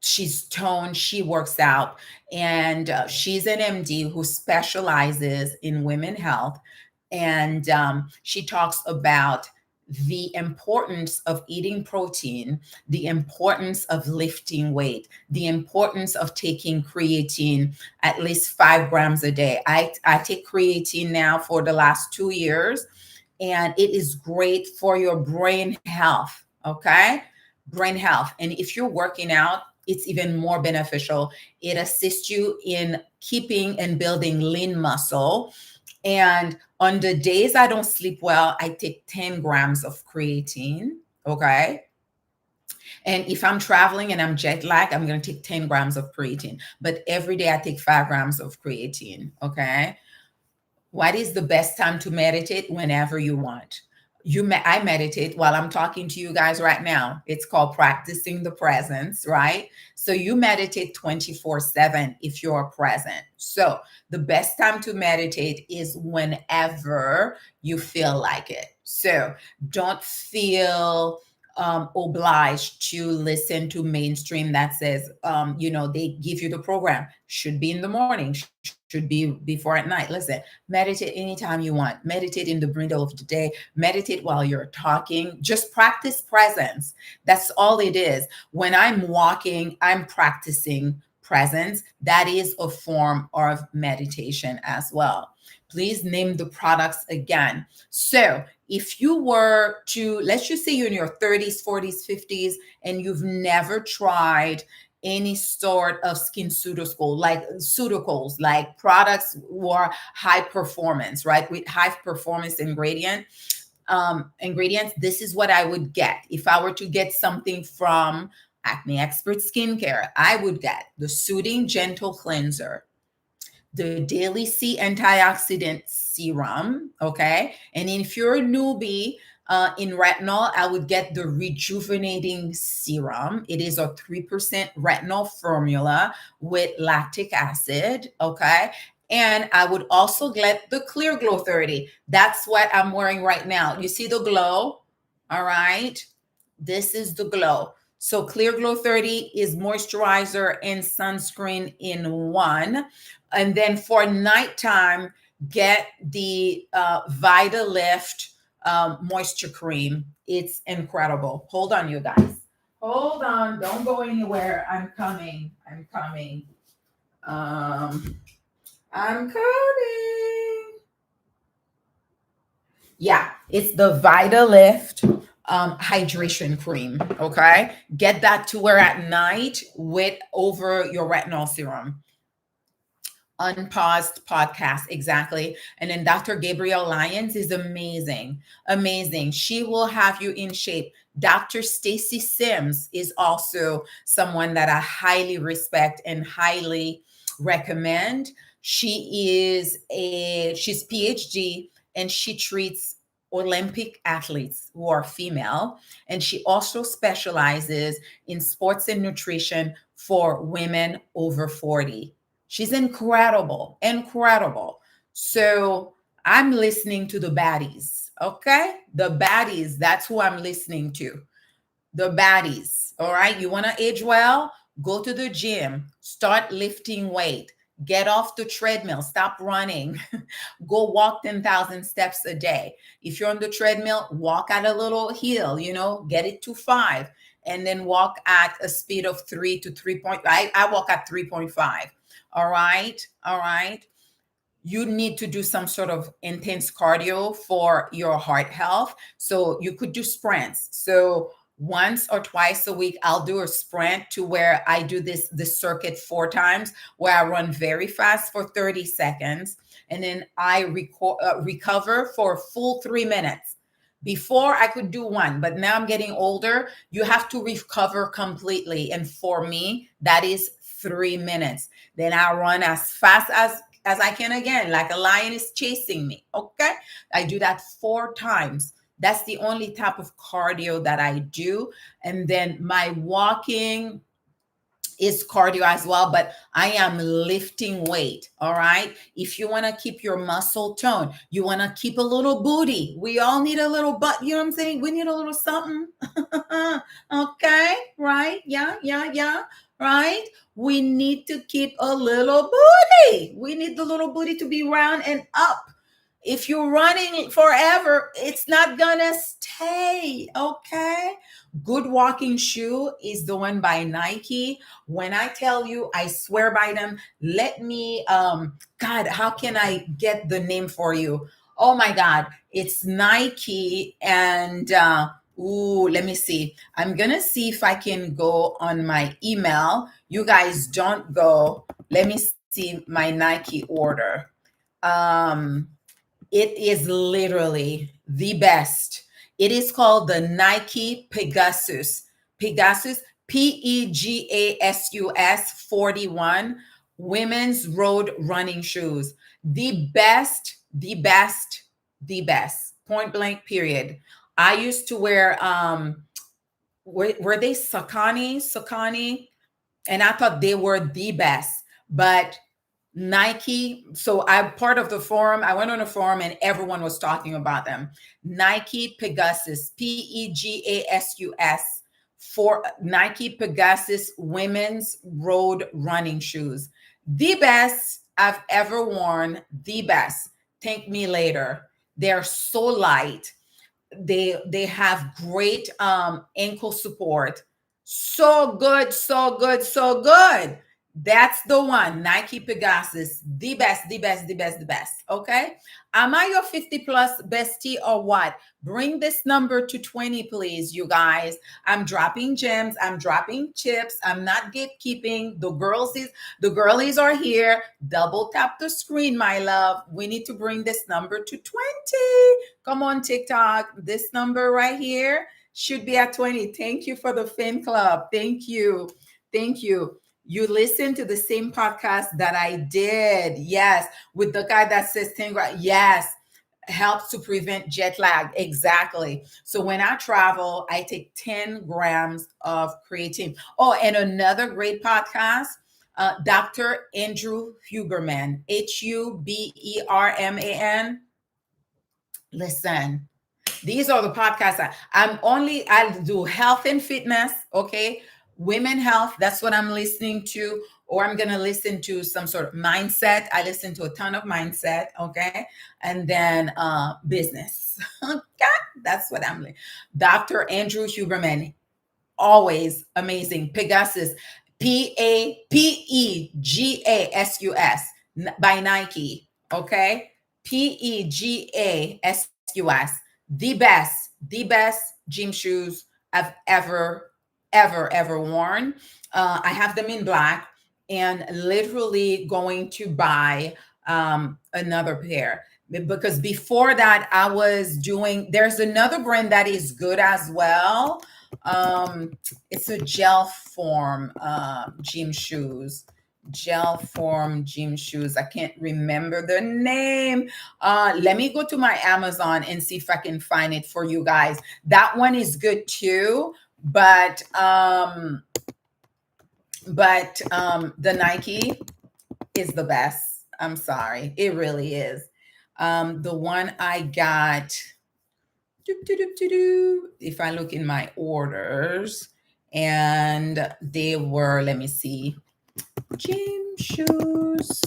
She's toned, she works out, and she's an MD who specializes in women health. And she talks about the importance of eating protein, the importance of lifting weight, the importance of taking creatine at least 5 grams a day. I take creatine now for the last 2 years, and it is great for your brain health. Okay. Brain health. And if you're working out, it's even more beneficial. It assists you in keeping and building lean muscle. And on the days I don't sleep well, I take 10 grams of creatine. Okay. And if I'm traveling and I'm jet lagged, I'm going to take 10 grams of creatine. But every day I take 5 grams of creatine. Okay. What is the best time to meditate? Whenever you want. I meditate while I'm talking to you guys right now. It's called practicing the presence, right? So you meditate 24/7 if you're present. So the best time to meditate is whenever you feel like it. So don't feel obliged to listen to mainstream that says, they give you the program, should be in the morning, should be before at night. Listen, meditate anytime you want, meditate in the middle of the day, meditate while you're talking, just practice presence. That's all it is. When I'm walking, I'm practicing presence. That is a form of meditation as well. Please name the products again. So if you were to, let's just say you're in your 30s, 40s, 50s, and you've never tried any sort of skin pseuticals, like products or high performance, right? With high performance ingredients, this is what I would get. If I were to get something from Acne Expert Skincare, I would get the Soothing Gentle Cleanser, the Daily C Antioxidant Serum. Okay. And if you're a newbie in retinol, I would get the Rejuvenating Serum. It is a 3% retinol formula with lactic acid. Okay. And I would also get the Clear Glow 30. That's what I'm wearing right now. You see the glow? All right. This is the glow. So Clear Glow 30 is moisturizer and sunscreen in one. And then for nighttime, get the Vitalift moisture cream. It's incredible. Hold on, you guys. Hold on. Don't go anywhere. I'm coming. I'm coming. Yeah, it's the Vitalift hydration cream. Okay. Get that to wear at night with over your retinol serum. Unpaused podcast, exactly. And then Dr. Gabrielle Lyons is amazing. Amazing. She will have you in shape. Dr. Stacy Sims is also someone that I highly respect and highly recommend. She's PhD, and she treats Olympic athletes who are female. And she also specializes in sports and nutrition for women over 40. She's incredible, incredible. So I'm listening to the baddies, okay? The baddies, that's who I'm listening to. The baddies, all right? You want to age well? Go to the gym, start lifting weight, get off the treadmill, stop running, go walk 10,000 steps a day. If you're on the treadmill, walk at a little hill, get it to 5, and then walk at a speed of 3 to 3. I walk at 3.5. All right. All right. you need to do some sort of intense cardio for your heart health. So you could do sprints. So once or twice a week, I'll do a sprint to where I do this circuit 4 times, where I run very fast for 30 seconds, and then I recover for a full 3 minutes. Before I could do one, but now I'm getting older. You have to recover completely, and for me, that is 3 minutes. Then I run as fast as I can again, like a lion is chasing me. Okay. I do that 4 times. That's the only type of cardio that I do. And then my walking is cardio as well, but I am lifting weight. All right. If you want to keep your muscle tone, you want to keep a little booty. We all need a little butt. You know what I'm saying? We need a little something. Okay. Right. Yeah. Yeah. Yeah. Right. We need to keep a little booty. We need the little booty to be round and up. If you're running forever, it's not gonna stay. Okay. Good walking shoe is the one by Nike. When I tell you, I swear by them. Let me, God, how can I get the name for you? Oh my God, it's Nike. And ooh, let me see. I'm gonna see if I can go on my email. You guys don't go. Let me see my Nike order. Um, it is literally the best. It is called the Nike Pegasus. Pegasus, Pegasus 41 women's road running shoes. The best, the best, the best. Point blank, period. I used to wear were they Sakani, and I thought they were the best. But Nike, so I'm part of the forum. I went on a forum and everyone was talking about them. Nike Pegasus, Pegasus, for Nike Pegasus women's road running shoes. The best I've ever worn, the best. Thank me later. They're so light. They have great ankle support. So good, so good, so good. That's the one. Nike Pegasus, the best, the best, the best, the best. Okay. Am I your 50 plus bestie or what? Bring this number to 20, please, you guys. I'm dropping gems. I'm dropping chips. I'm not gatekeeping. The girlies are here. Double tap the screen, my love. We need to bring this number to 20. Come on, TikTok. This number right here should be at 20. Thank you for the fan club. Thank you. Thank you. You listen to the same podcast that I did. Yes. With the guy that says 10 grams. Yes. Helps to prevent jet lag. Exactly. So when I travel, I take 10 grams of creatine. Oh, and another great podcast, Dr. Andrew Huberman, Huberman. Listen, these are the podcasts I do health and fitness. Okay. Women health. That's what I'm listening to. Or I'm going to listen to some sort of mindset. I listen to a ton of mindset. Okay. And then business. Okay. That's what I'm like. Dr. Andrew Huberman, always amazing. Pegasus, Pegasus by Nike. Okay. Pegasus, the best gym shoes I've ever worn. I have them in black and literally going to buy another pair, because before that I was doing, there's another brand that is good as well. It's a gel form gym shoes. Gel form gym shoes. I can't remember the name. Let me go to my Amazon and see if I can find it for you guys. That one is good too, but the Nike is the best. I'm sorry, it really is. The one I got, if I look in my orders, and they were, let me see, gym shoes.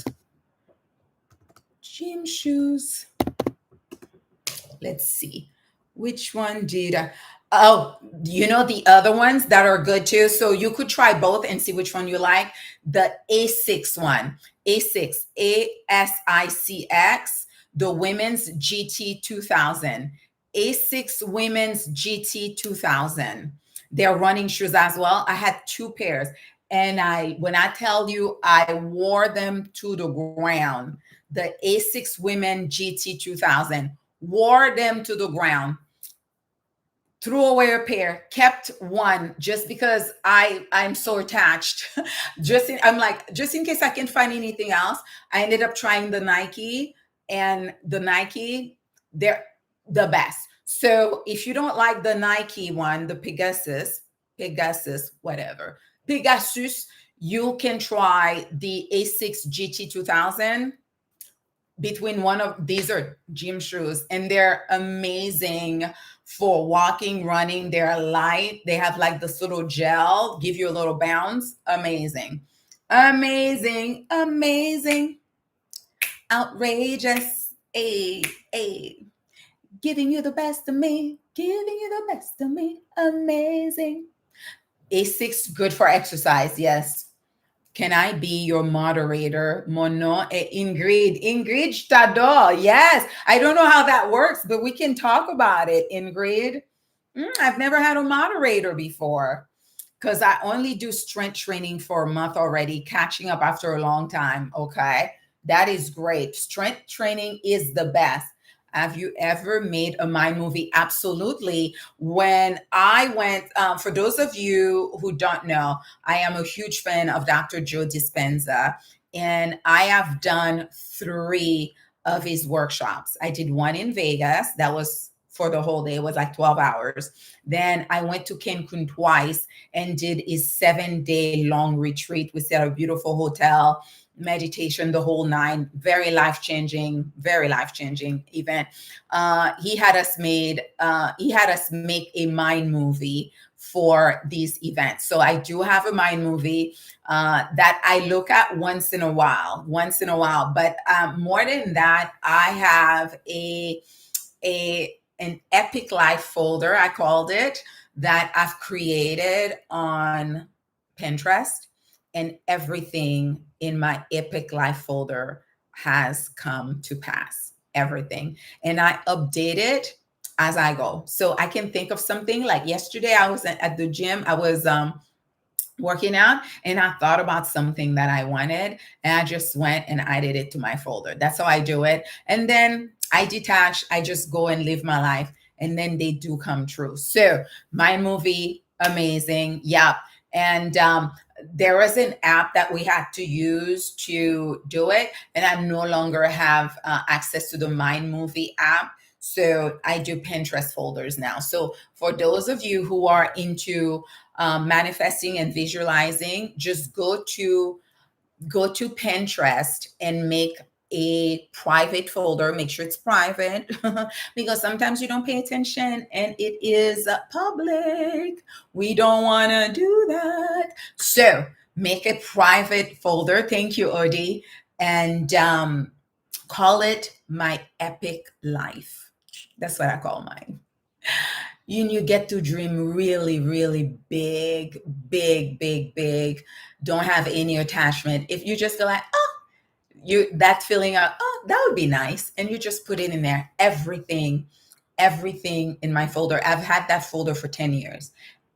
Let's see. Which one did I? Oh, you know the other ones that are good too. So you could try both and see which one you like. The A6 one. A6, ASICX, the women's GT 2000, A6 women's GT 2000. They're running shoes as well. I had two pairs. And when I tell you, I wore them to the ground. The A6 women GT 2000, wore them to the ground, threw away a pair, kept one just because I'm so attached. I'm like, just in case I can find anything else. I ended up trying the Nike, and the Nike, they're the best. So if you don't like the Nike one, the Pegasus, whatever, Pegasus, you can try the A6 GT 2000. Between one of these are gym shoes, and they're amazing for walking, running. They're light. They have like this little gel, give you a little bounce. Amazing, amazing, amazing, outrageous. A giving you the best of me, giving you the best of me. Amazing. A6, good for exercise. Yes. Can I be your moderator? Mon nom est Ingrid. Ingrid, je t'adore. Yes. I don't know how that works, but we can talk about it, Ingrid. I've never had a moderator before because I only do strength training for a month already, catching up after a long time. Okay. That is great. Strength training is the best. Have you ever made a mind movie? Absolutely. When I went, for those of you who don't know, I am a huge fan of Dr. Joe Dispenza, and I have done 3 of his workshops. I did one in Vegas. That was for the whole day. It was like 12 hours. Then I went to Cancun twice and did his 7-day long retreat. We stayed at a beautiful hotel, meditation, the whole nine. Very life-changing event. He had us make a mind movie for these events. So I do have a mind movie that I look at once in a while. But more than that, I have an epic life folder, I called it, that I've created on Pinterest, and everything in my epic life folder has come to pass. Everything. And I update it as I go. So I can think of something like yesterday I was at the gym. I was working out, and I thought about something that I wanted, and I just went and added it to my folder. That's how I do it. And then I detach, I just go and live my life, and then they do come true. So my movie, amazing. Yep. And there was an app that we had to use to do it, and I no longer have access to the Mind Movie app. So I do Pinterest folders now. So for those of you who are into manifesting and visualizing, just go to Pinterest and make a private folder. Make sure it's private because sometimes you don't pay attention and it is public. We don't want to do that. So make a private folder. Thank you, Odie. And call it My Epic Life. That's what I call mine. You get to dream really, really big, big, big, big. Don't have any attachment. If you just go like, oh, that feeling of, oh, that would be nice, and you just put it in there. Everything in my folder. I've had that folder for 10 years.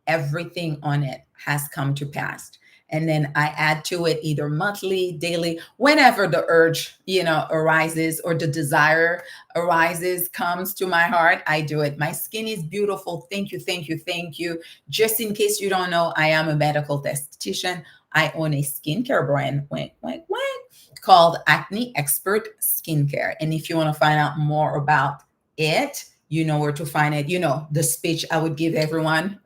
Everything on it has come to pass. And then I add to it either monthly, daily, whenever the urge, arises, or the desire arises, comes to my heart, I do it. My skin is beautiful. Thank you, thank you, thank you. Just in case you don't know, I am a medical esthetician. I own a skincare brand called Acne Expert Skincare. And if you want to find out more about it, you know where to find it. The speech I would give everyone.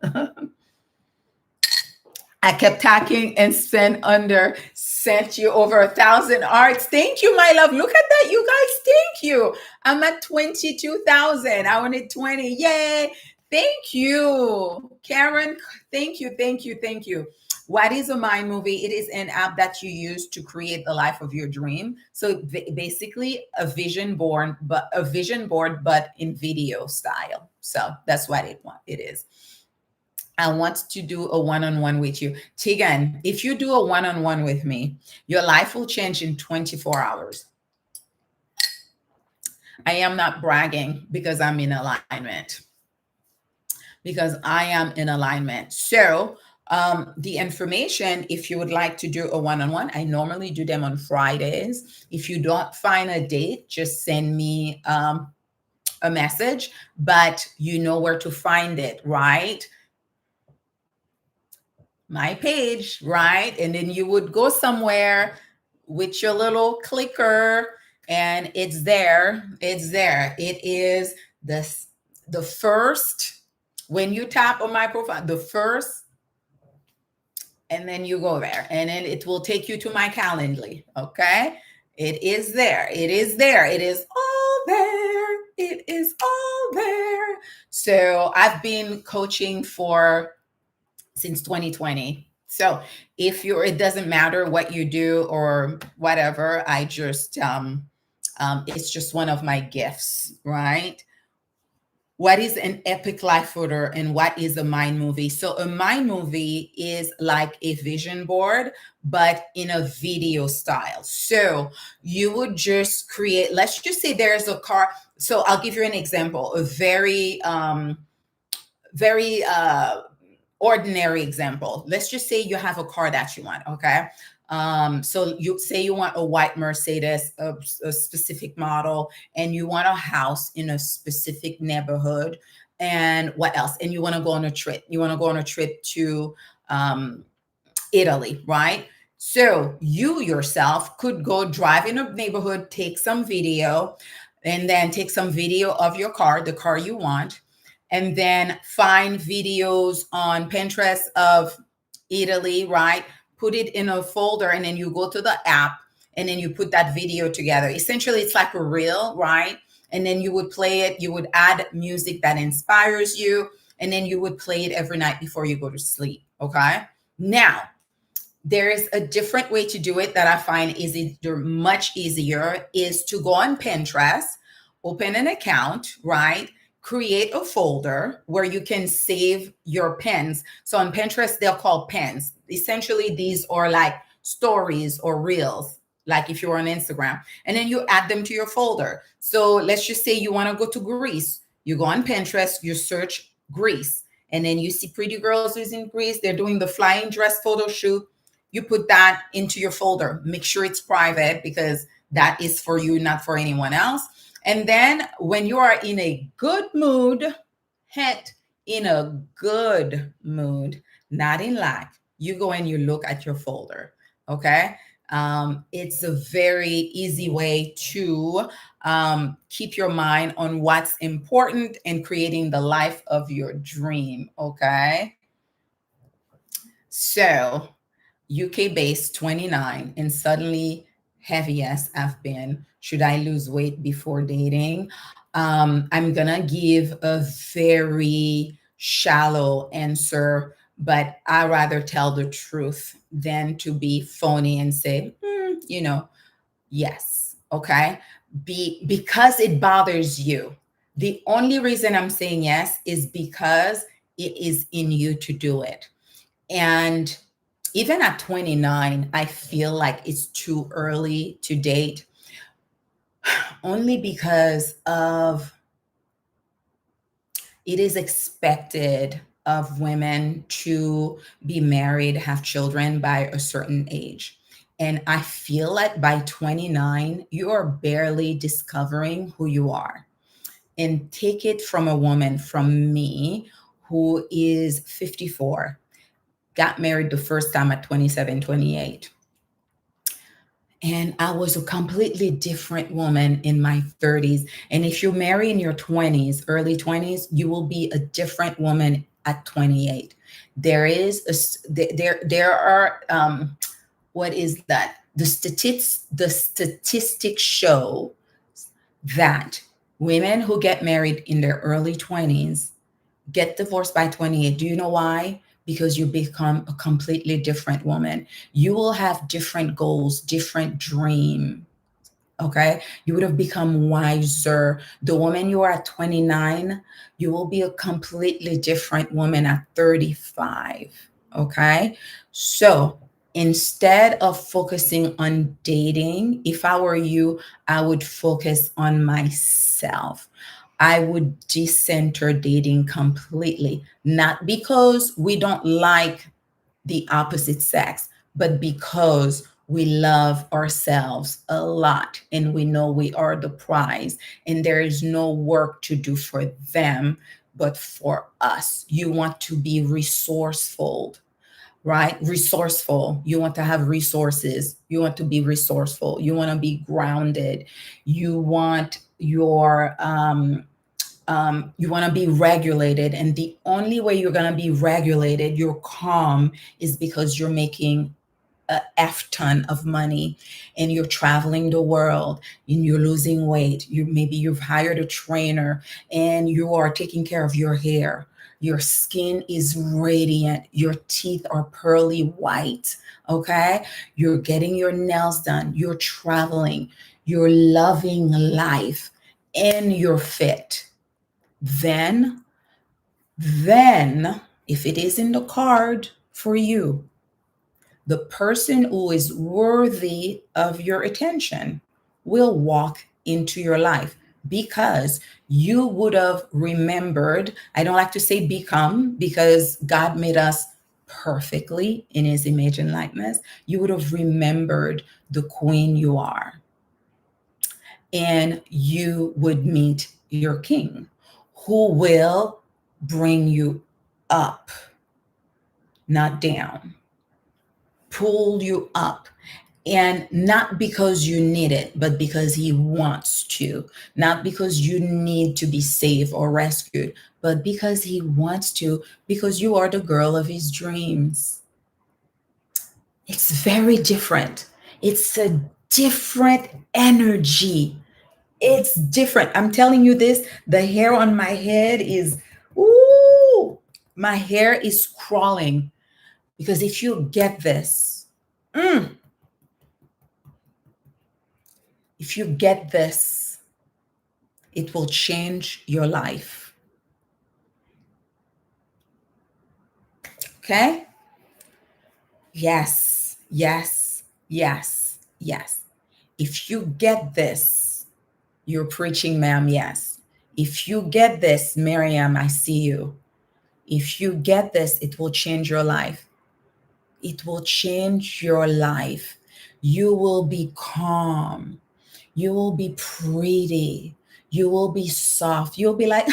I kept talking and sent you over 1,000 arts. Thank you, my love. Look at that, you guys. Thank you. I'm at 22,000. I wanted 20. Yay. Thank you, Karen. Thank you, thank you, thank you. What is a mind movie? It is an app that you use to create the life of your dream. So basically a vision board, but in video style. So that's what it is. I want to do a one-on-one with you. Tegan, if you do a one-on-one with me, your life will change in 24 hours. I am not bragging because I'm in alignment. Because I am in alignment. So, the information, if you would like to do a one-on-one, I normally do them on Fridays. If you don't find a date, just send me a message, but you know where to find it, right? My page, right? And then you would go somewhere with your little clicker, and it's there. It's there. It is the first, when you tap on my profile, the first, and then you go there, and then it will take you to my Calendly. Okay. It is there. It is there. It is all there. It is all there. So I've been coaching for since 2020. So if you're, it doesn't matter what you do or whatever. I just, it's just one of my gifts, right? What is an epic life photo and what is a mind movie? So a mind movie is like a vision board, but in a video style. So you would just create, let's just say there's a car. So I'll give you an example, a very ordinary example. Let's just say you have a car that you want. Okay. So you say you want a white Mercedes, a specific model, and you want a house in a specific neighborhood. And what else? And you want to go on a trip. You want to go on a trip to Italy, right? So you yourself could go drive in a neighborhood, take some video, and then take some video of your car, the car you want, and then find videos on Pinterest of Italy, right? Put it in a folder, and then you go to the app, and then you put that video together. Essentially, it's like a reel, right? And then you would play it. You would add music that inspires you, and then you would play it every night before you go to sleep. Okay. Now, there is a different way to do it that I find is much easier, is to go on Pinterest, open an account, right? Create a folder where you can save your pens. So on Pinterest, they're called pens. Essentially, these are like stories or reels, like if you're on Instagram, and then you add them to your folder. So let's just say you want to go to Greece. You go on Pinterest, you search Greece, and then you see pretty girls who's in Greece. They're doing the flying dress photo shoot. You put that into your folder. Make sure it's private because that is for you, not for anyone else. And then when you are in a good mood, in a good mood, not in life, you go and you look at your folder. Okay. It's a very easy way to keep your mind on what's important and creating the life of your dream. Okay. So UK based, 29, and suddenly heavy as I've been. Should I lose weight before dating? I'm gonna give a very shallow answer, but I rather tell the truth than to be phony and say, yes. Okay. Because it bothers you. The only reason I'm saying yes is because it is in you to do it. And even at 29, I feel like it's too early to date, only because of it is expected of women to be married, have children by a certain age. And I feel like by 29, you are barely discovering who you are. And take it from a woman, from me, who is 54, got married the first time at 27, 28. And I was a completely different woman in my 30s. And if you marry in your 20s, early 20s, you will be a different woman at 28. There are what is that? The statistics show that women who get married in their early 20s get divorced by 28. Do you know why? Because you become a completely different woman. You will have different goals, different dreams. Okay. You would have become wiser. The woman you are at 29, you will be a completely different woman at 35. Okay. So instead of focusing on dating, if I were you, I would focus on myself. I would decenter dating completely, not because we don't like the opposite sex, but because we love ourselves a lot and we know we are the prize and there is no work to do for them, but for us. You want to be resourceful, right? Resourceful. You want to have resources. You want to be resourceful. You want to be grounded. You want you want to be regulated. And the only way you're going to be regulated, you're calm, is because you're making a F ton of money and you're traveling the world and you're losing weight. Maybe you've hired a trainer and you are taking care of your hair. Your skin is radiant. Your teeth are pearly white. Okay. You're getting your nails done. You're traveling. You're loving life and you're fit. Then, then, if it is in the card for you, the person who is worthy of your attention will walk into your life because you would have remembered. I don't like to say become because God made us perfectly in his image and likeness. You would have remembered the queen you are, and you would meet your king who will bring you up, not down, pull you up. And not because you need it, but because he wants to. Not because you need to be saved or rescued, but because he wants to, because you are the girl of his dreams. It's very different. It's a different energy. It's different. I'm telling you this, the hair on my head is, ooh, my hair is crawling because if you get this, mm, if you get this, it will change your life. Okay? Yes, yes, yes, yes. If you get this, you're preaching, ma'am. Yes. If you get this, Miriam, I see you. If you get this, it will change your life. It will change your life. You will be calm. You will be pretty. You will be soft. You'll be like,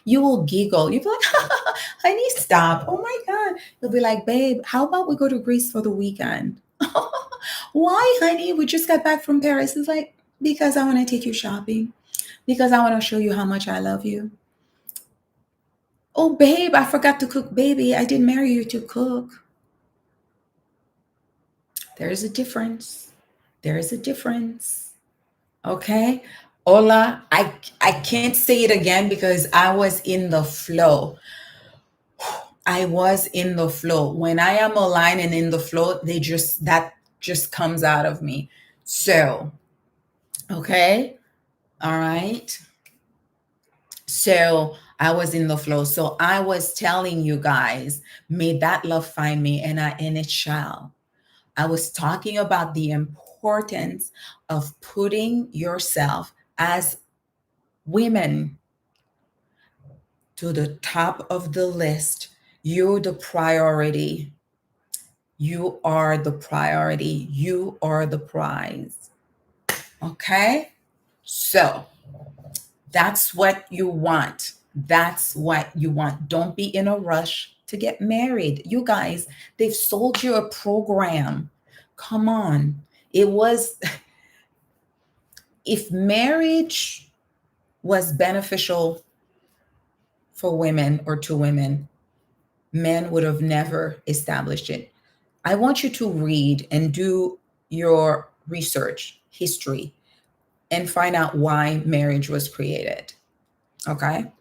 you will giggle. You'll be like, honey, stop. Oh my God. You'll be like, babe, how about we go to Greece for the weekend? Why, honey? We just got back from Paris. It's like, because I want to take you shopping. Because I want to show you how much I love you. Oh, babe, I forgot to cook. Baby, I didn't marry you to cook. There's a difference. There is a difference. Okay. Hola. I can't say it again because I was in the flow. I was in the flow. When I am aligned and in the flow, that just comes out of me. So, okay. All right. So I was in the flow. So I was telling you guys, may that love find me and it shall. I was talking about the importance of putting yourself as women to the top of the list. You're the priority. You are the priority. You are the prize. Okay? So that's what you want. That's what you want. Don't be in a rush to get married. You guys, they've sold you a program. Come on. It was, if marriage was beneficial for women or to women, men would have never established it. I want you to read and do your research, history, and find out why marriage was created. Okay?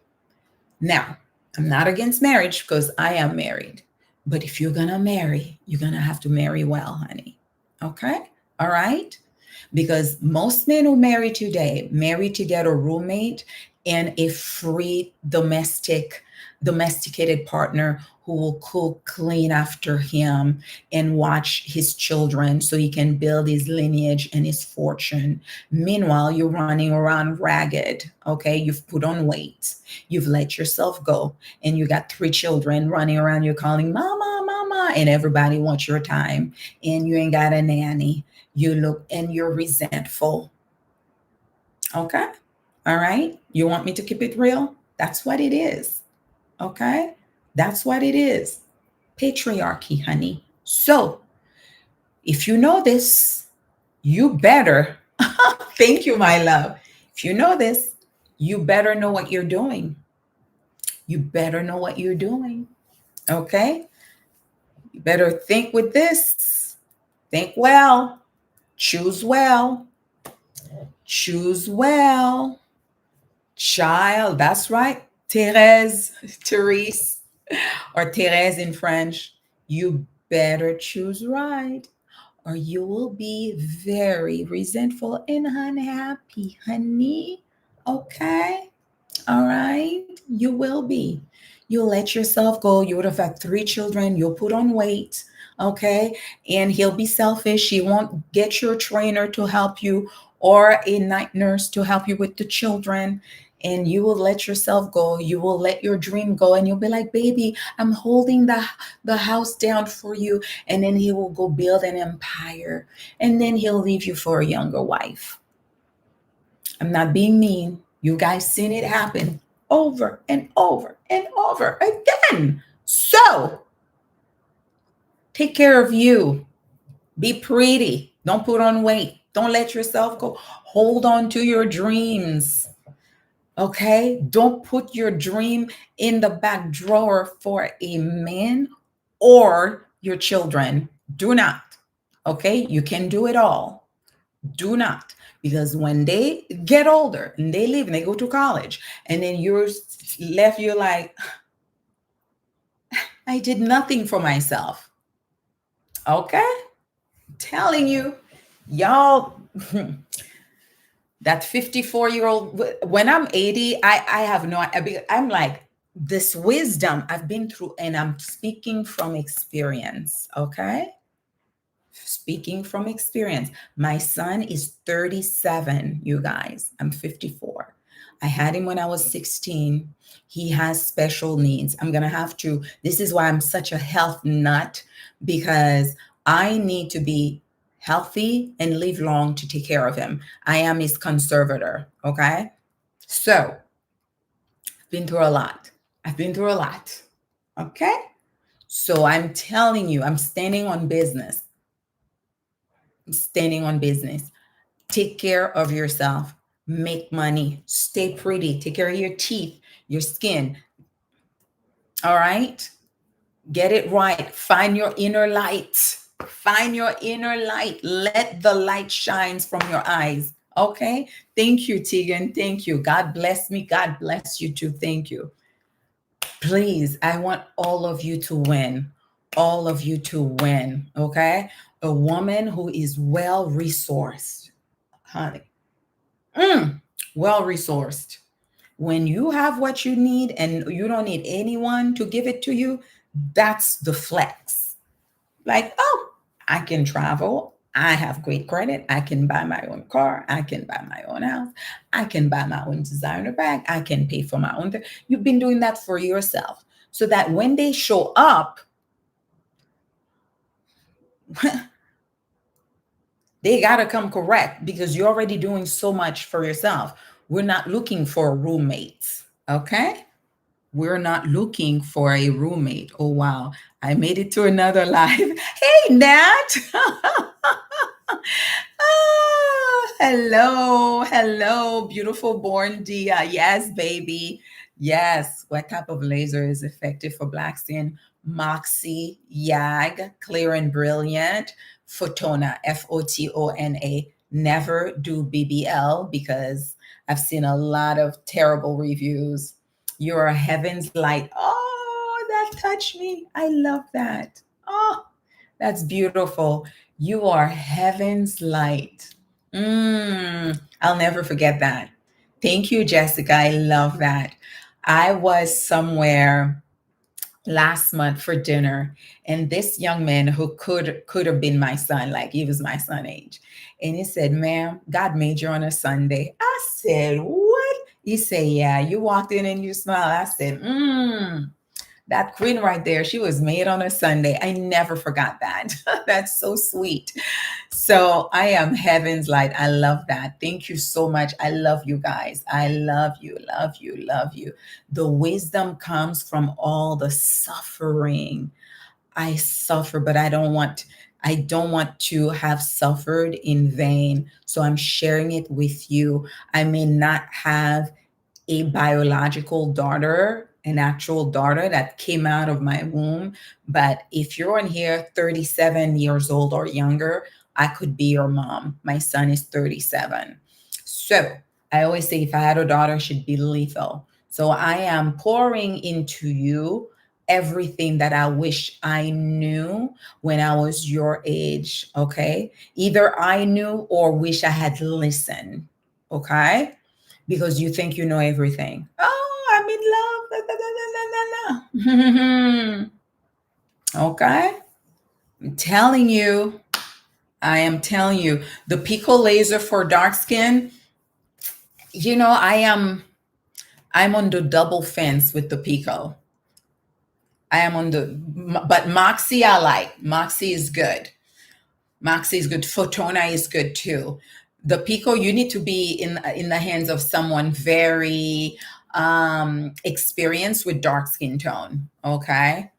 Now, I'm not against marriage because I am married. But if you're going to marry, you're going to have to marry well, honey. Okay? All right? Because most men who marry today marry to get a roommate and a free domesticated partner who will cook, clean after him, and watch his children so he can build his lineage and his fortune. Meanwhile, you're running around ragged, okay? You've put on weight, you've let yourself go, and you got three children running around, you're calling mama, mama, and everybody wants your time, and you ain't got a nanny. You look and you're resentful, okay? All right? You want me to keep it real? That's what it is, okay? That's what it is. Patriarchy, honey. So, if you know this, you better, thank you, my love. If you know this, you better know what you're doing. You better know what you're doing, okay? You better think with this. Think well, choose well, choose well. Child, that's right. Therese, Therese, or Therese in French. You better choose right, or you will be very resentful and unhappy, honey. Okay? All right? You will be. You'll let yourself go. You would have had three children. You'll put on weight. Okay? And he'll be selfish. He won't get your trainer to help you or a night nurse to help you with the children. And you will let yourself go. You will let your dream go. And you'll be like, baby, I'm holding the house down for you. And then he will go build an empire. And then he'll leave you for a younger wife. I'm not being mean. You guys seen it happen over and over and over again. So take care of you. Be pretty. Don't put on weight. Don't let yourself go. Hold on to your dreams. Okay? Don't put your dream in the back drawer for a man or your children. Do not. Okay? You can do it all. Do not. Because when they get older and they leave and they go to college, and then you're left, you're like, I did nothing for myself. Okay? Telling you, y'all, that 54-year-old, when I'm 80, I have no, I'm like, this wisdom I've been through, and I'm speaking from experience. Okay? Speaking from experience. My son is 37, you guys. I'm 54. I had him when I was 16. He has special needs. I'm going to have to, this is why I'm such a health nut, because I need to be healthy and live long to take care of him. I am his conservator. Okay. So I've been through a lot. I've been through a lot. Okay. So I'm telling you, I'm standing on business. Standing on business. Take care of yourself. Make money. Stay pretty. Take care of your teeth, your skin. All right? Get it right. Find your inner light. Find your inner light. Let the light shine from your eyes. Okay? Thank you, Tegan. Thank you. God bless me. God bless you too. Thank you. Please, I want all of you to win. All of you to win. Okay? A woman who is well resourced, honey. Well resourced. When you have what you need and you don't need anyone to give it to you, that's the flex. Like, oh, I can travel. I have great credit. I can buy my own car. I can buy my own house. I can buy my own designer bag. I can pay for my own thing. You've been doing that for yourself so that when they show up, they got to come correct because you're already doing so much for yourself. We're not looking for roommates. Okay. We're not looking for a roommate. Oh, wow. I made it to another live. Hey, Nat. Hello. Hello. Beautiful born Dia. Yes, baby. Yes. What type of laser is effective for black skin? Moxie, YAG, Clear and Brilliant, Photona, Fotona. Never do BBL because I've seen a lot of terrible reviews. You're a heaven's light. Oh, that touched me. I love that. Oh, that's beautiful. You are heaven's light. I'll never forget that. Thank you, Jessica. I love that. I was somewhere last month for dinner, and this young man who could have been my son, like he was my son age, and he said, "Ma'am, God made you on a Sunday." I said, "What?" He said, "Yeah, you walked in and you smiled." I said, that queen right there, she was made on a Sunday. I never forgot that. That's so sweet. So I am heaven's light. I love that. Thank you so much. I love you guys. I love you, love you, love you. The wisdom comes from all the suffering. I suffer, but I don't want to have suffered in vain. So I'm sharing it with you. I may not have a biological daughter, an actual daughter that came out of my womb. But if you're on here 37 years old or younger, I could be your mom. My son is 37. So I always say if I had a daughter, she'd be lethal. So I am pouring into you everything that I wish I knew when I was your age. Okay. Either I knew or wish I had listened. Okay, because you think you know everything. Oh, I'm in love. Da, da, da, da, da, da. Okay. I'm telling you, I am telling you, the Pico laser for dark skin, I'm on the double fence with the Pico. I am on the but Moxie I like. Moxie is good. Moxie is good. Photona is good too. The Pico, you need to be in the hands of someone very experienced with dark skin tone. Okay.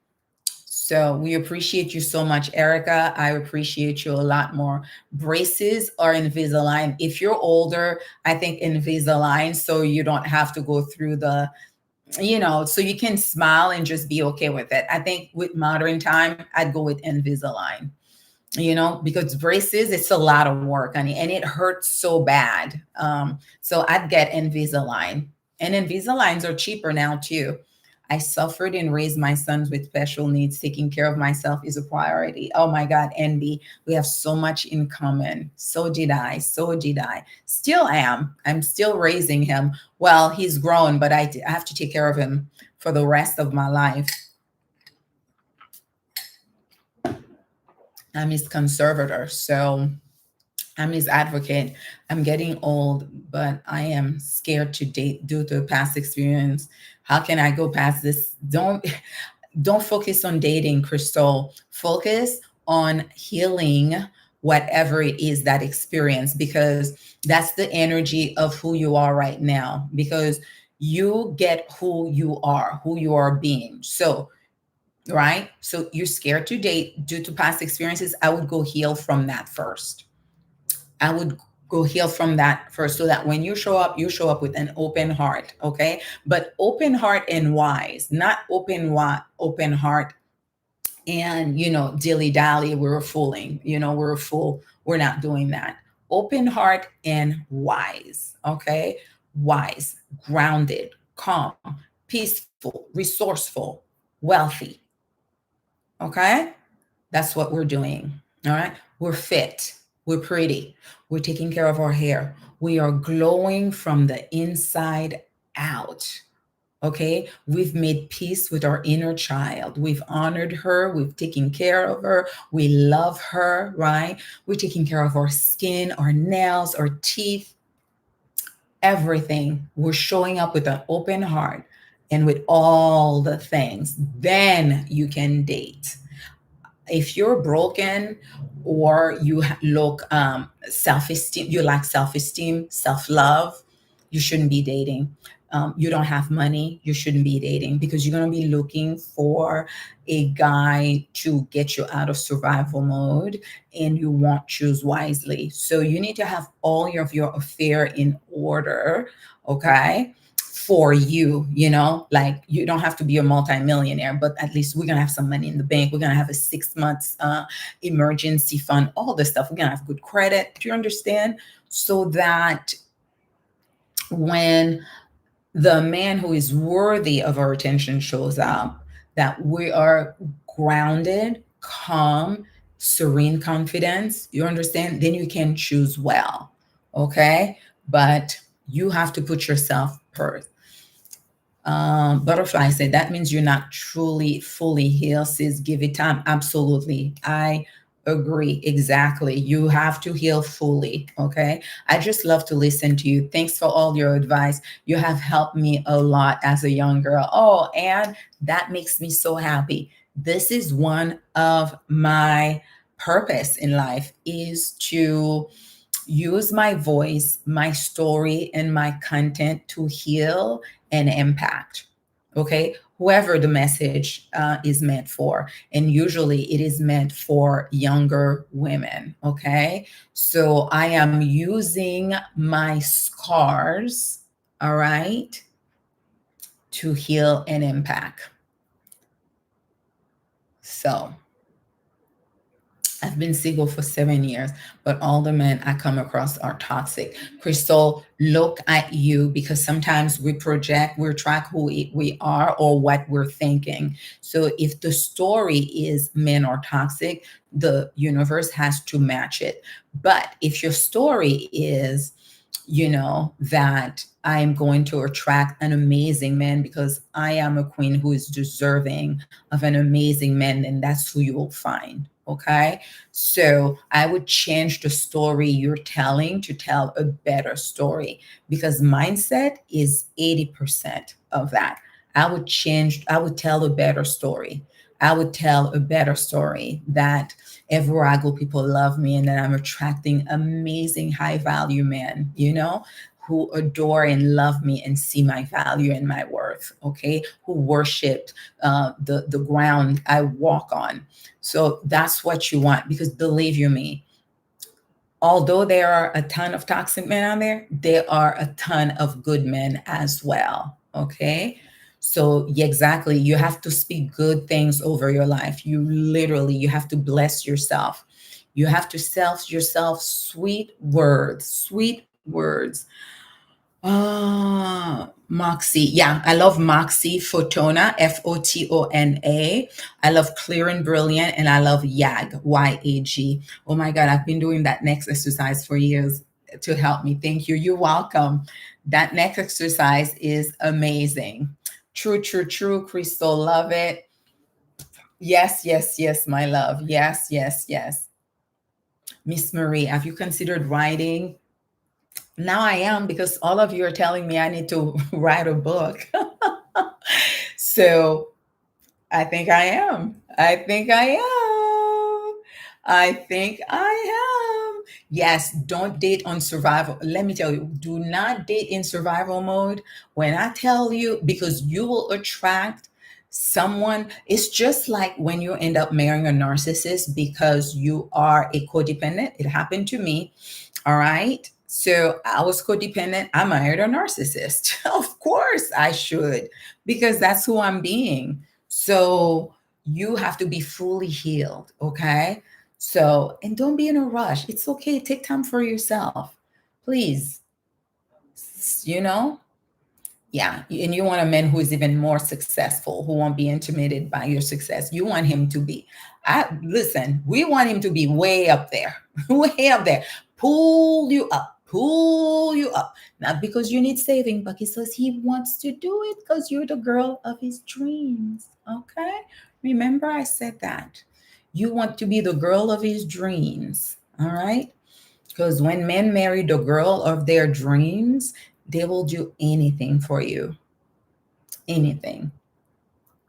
So we appreciate you so much, Erica. I appreciate you a lot more. Braces or Invisalign. If you're older, I think Invisalign, so you don't have to go through so you can smile and just be okay with it. I think with modern time, I'd go with Invisalign, because braces, it's a lot of work, honey, and it hurts so bad. So I'd get Invisalign. And Invisaligns are cheaper now too. I suffered and raised my sons with special needs. Taking care of myself is a priority. Oh my God, Envy, we have so much in common. So did I. So did I. Still am. I'm still raising him. Well, he's grown, but I have to take care of him for the rest of my life. I'm his conservator. So I'm his advocate. I'm getting old, but I am scared to date due to past experience. How can I go past this? Don't focus on dating, Crystal. Focus on healing whatever it is that experience, because that's the energy of who you are right now. Because you get who you are being. So right? So you're scared to date due to past experiences. I would go heal from that first. I would go heal from that first, so that when you show up with an open heart, okay? But open heart and wise, not open heart and dilly dally. We're fooling, we're a fool. We're not doing that. Open heart and wise, okay? Wise, grounded, calm, peaceful, resourceful, wealthy, okay? That's what we're doing. All right. We're fit. We're pretty. We're taking care of our hair. We are glowing from the inside out. Okay. We've made peace with our inner child. We've honored her. We've taken care of her. We love her. Right. We're taking care of our skin, our nails, our teeth, everything. We're showing up with an open heart and with all the things. Then you can date. If you're broken, or you look self-esteem, you lack self-esteem, self-love, you shouldn't be dating. You don't have money, you shouldn't be dating, because you're going to be looking for a guy to get you out of survival mode, and you won't choose wisely. So you need to have all of your affair in order, okay? For you, like you don't have to be a multimillionaire, but at least we're gonna have some money in the bank. We're gonna have a 6 months emergency fund, all this stuff. We're gonna have good credit. Do you understand? So that when the man who is worthy of our attention shows up, that we are grounded, calm, serene confidence. You understand? Then you can choose well. Okay. But you have to put yourself first. Butterfly said that means you're not truly fully healed. Sis, give it time. Absolutely. I agree. Exactly. You have to heal fully. Okay. I just love to listen to you. Thanks for all your advice. You have helped me a lot as a young girl. Oh, and that makes me so happy. This is one of my purpose in life is to use my voice, my story, and my content to heal and impact. Okay. Whoever the message is meant for. And usually it is meant for younger women. Okay. So I am using my scars, all right, to heal and impact. So I've been single for 7 years, but all the men I come across are toxic. Crystal, look at you because sometimes we project, we track who we are or what we're thinking. So if the story is men are toxic, the universe has to match it. But if your story is, that I am going to attract an amazing man because I am a queen who is deserving of an amazing man, and that's who you will find. Okay. So I would change the story you're telling to tell a better story because mindset is 80% of that. I would tell a better story. I would tell a better story that everywhere I go, people love me and that I'm attracting amazing high value men, who adore and love me and see my value and my worth, okay? Who worship the ground I walk on. So that's what you want because believe you me, although there are a ton of toxic men out there are a ton of good men as well. Okay. So yeah, exactly. You have to speak good things over your life. You have to bless yourself. You have to self yourself sweet words. Moxie. Yeah, I love Moxie Photona, Fotona. I love Clear and Brilliant, and I love YAG, YAG. Oh my God, I've been doing that next exercise for years to help me. Thank you. You're welcome. That next exercise is amazing. True, true, true. Crystal, love it. Yes, yes, yes, my love. Yes, yes, yes. Miss Marie, have you considered writing? Now I am because all of you are telling me I need to write a book. So I think I am. I think I am. I think I am. Yes, don't date on survival. Let me tell you, do not date in survival mode. When I tell you, because you will attract someone, it's just like when you end up marrying a narcissist because you are a codependent. It happened to me. All right. So I was codependent. I married a narcissist. Of course I should, because that's who I'm being. So you have to be fully healed. Okay. So, and don't be in a rush. It's okay. Take time for yourself. Please. You know? Yeah. And you want a man who is even more successful, who won't be intimidated by your success. You want him to be, listen, we want him to be way up there, way up there. Pull you up. Not because you need saving, but he says he wants to do it because you're the girl of his dreams. Okay. Remember, I said that. You want to be the girl of his dreams. All right. Because when men marry the girl of their dreams, they will do anything for you. Anything.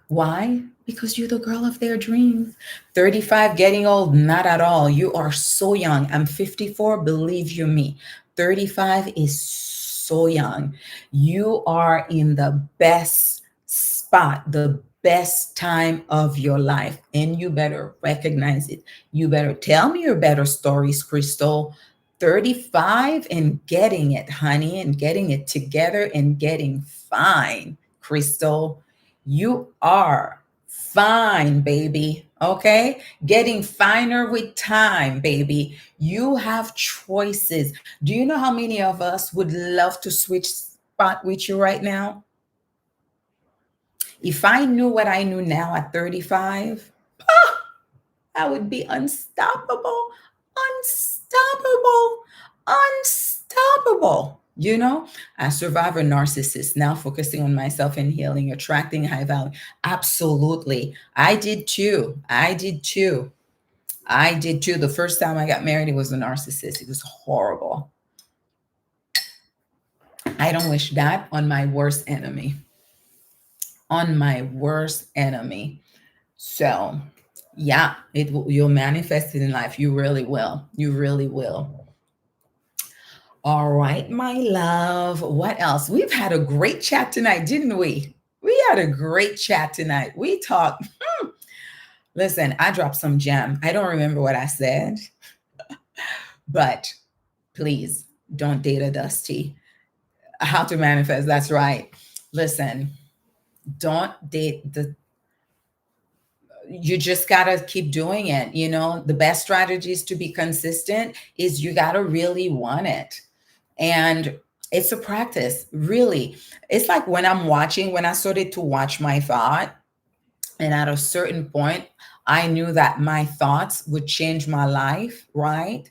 Why? Because you're the girl of their dreams. 35, getting old, not at all. You are so young. I'm 54, believe you me. 35 is so young. You are in the best spot, the best time of your life, and you better recognize it. You better tell me your better stories, Crystal. 35 and getting it, honey, and getting it together and getting fine, Crystal. You are fine, baby. Okay? Getting finer with time, baby. You have choices. Do you know how many of us would love to switch spot with you right now? If I knew what I knew now at 35, I would be unstoppable. Unstoppable. Unstoppable. unstoppable. I survive a narcissist, now focusing on myself and healing, attracting high value. Absolutely. I did too. I did too. I did too. The first time I got married, it was a narcissist. It was horrible. I don't wish that on my worst enemy. On my worst enemy. So, yeah, you'll manifest it in life. You really will. You really will. All right, my love. What else? We've had a great chat tonight, didn't we? We had a great chat tonight. We talked. Listen, I dropped some gem. I don't remember what I said, but please don't date a dusty. How to manifest. That's right. Listen, don't date the you just got to keep doing it. The best strategies to be consistent is you got to really want it. And it's a practice, really. It's like when I started to watch my thought, and at a certain point, I knew that my thoughts would change my life, right?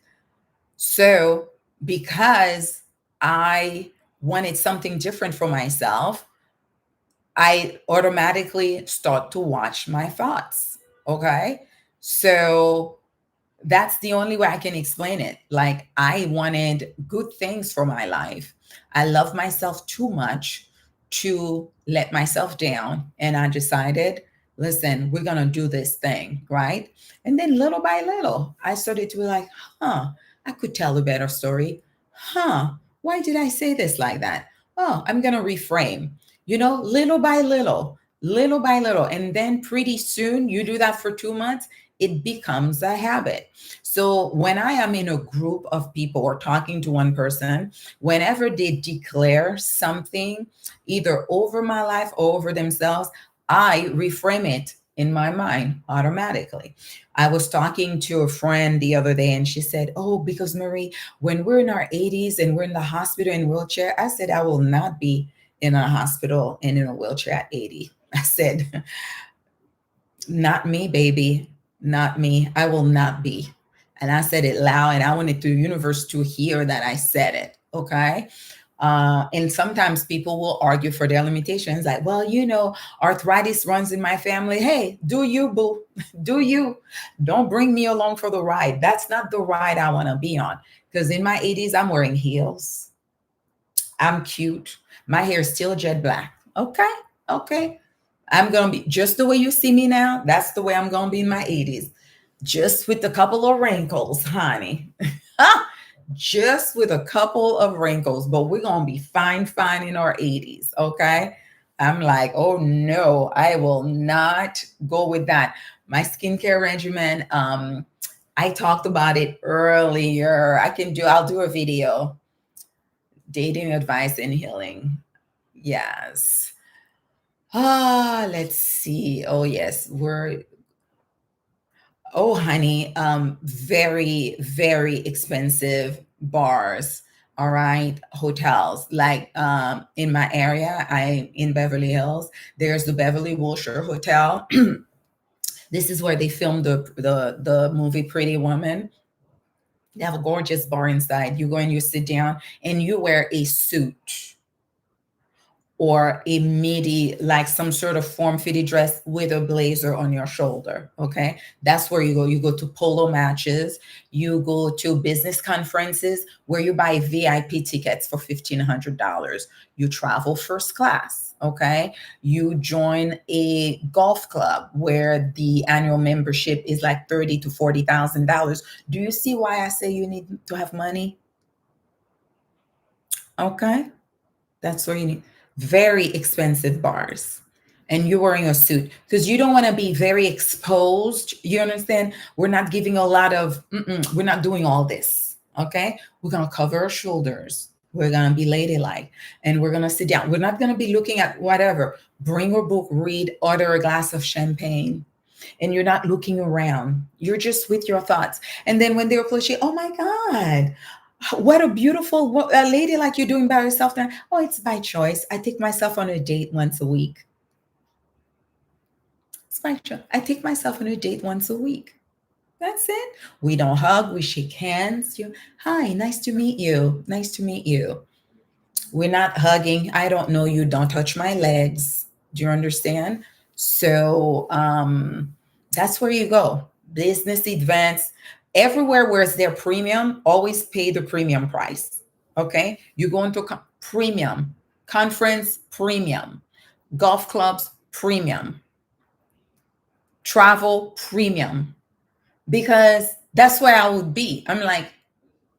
So, because I wanted something different for myself, I automatically start to watch my thoughts. Okay. So that's the only way I can explain it. Like, I wanted good things for my life. I love myself too much to let myself down. And I decided, listen, we're going to do this thing. Right. And then little by little, I started to be like, I could tell a better story. Why did I say this like that? Oh, I'm going to reframe, little by little, little by little. And then pretty soon, you do that for 2 months, it becomes a habit. So when I am in a group of people or talking to one person, whenever they declare something either over my life or over themselves, I reframe it in my mind automatically. I was talking to a friend the other day and she said, "Oh, because Marie, when we're in our 80s and we're in the hospital in wheelchair," I said, "I will not be in a hospital and in a wheelchair at 80. I said, "Not me, baby. Not me. I will not be." And I said it loud, and I wanted the universe to hear that I said it. Okay. And sometimes people will argue for their limitations, like, well, arthritis runs in my family. Hey, do you, boo? Do you? Don't bring me along for the ride. That's not the ride I want to be on. Because in my 80s, I'm wearing heels. I'm cute. My hair is still jet black. Okay. Okay. I'm going to be just the way you see me now. That's the way I'm going to be in my 80s. Just with a couple of wrinkles, honey. Just with a couple of wrinkles, but we're going to be fine, fine in our 80s. Okay. I'm like, oh no, I will not go with that. My skincare regimen, I talked about it earlier. I'll do a video. Dating advice and healing. Yes. Let's see. Oh, yes. Honey, very, very expensive bars. All right. Hotels. Like in my area, I in Beverly Hills, there's the Beverly Wilshire Hotel. This is where they filmed the movie Pretty Woman. They have a gorgeous bar inside. You go and you sit down and you wear a suit or a midi, like some sort of form-fitted dress with a blazer on your shoulder. Okay. That's where you go. You go to polo matches. You go to business conferences where you buy VIP tickets for $1,500. You travel first class. Okay. You join a golf club where the annual membership is like $30,000 to $40,000. Do you see why I say you need to have money? Okay. That's where you need very expensive bars. And you're wearing a suit because you don't want to be very exposed. You understand? We're not giving a lot of, we're not doing all this. Okay. We're going to cover our shoulders. We're going to be ladylike and we're going to sit down. We're not going to be looking at whatever. Bring your book, read, order a glass of champagne. And you're not looking around. You're just with your thoughts. And then when they approach you, oh my God, what a beautiful a lady like you're doing by yourself now. Oh, it's by choice. I take myself on a date once a week. It's my choice. I take myself on a date once a week. That's it. We don't hug, we shake hands. You, hi, nice to meet you. Nice to meet you. We're not hugging. I don't know you. Don't touch my legs. Do you understand? So that's where you go. Business events, everywhere where it's their premium, always pay the premium price. Okay. You go into premium, conference, premium, golf clubs, premium, travel, premium, because that's where I would be. I'm like,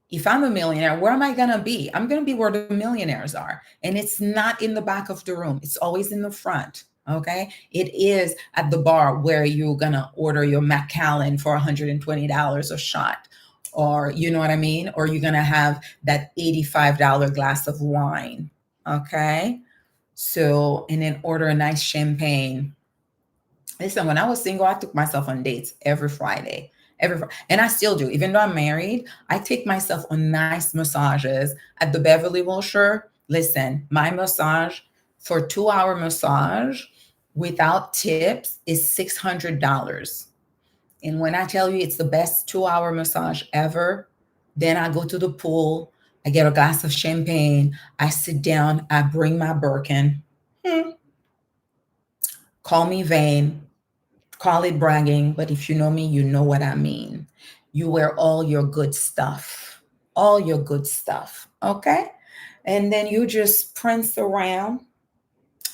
if I'm a millionaire, where am I going to be? I'm going to be where the millionaires are. And it's not in the back of the room, it's always in the front. Okay. It is at the bar where you're going to order your Macallan for $120 a shot. Or, you know what I mean? Or you're going to have that $85 glass of wine. Okay. So, and then order a nice champagne. Listen, when I was single, I took myself on dates every Friday. And I still do. Even though I'm married, I take myself on nice massages at the Beverly Wilshire. Listen, my massage for 2 hour massage without tips is $600. And when I tell you it's the best 2 hour massage ever, then I go to the pool, I get a glass of champagne, I sit down, I bring my Birkin. Hmm. Call me vain, call it bragging, but if you know me, you know what I mean. You wear all your good stuff, all your good stuff, okay? And then you just prance around,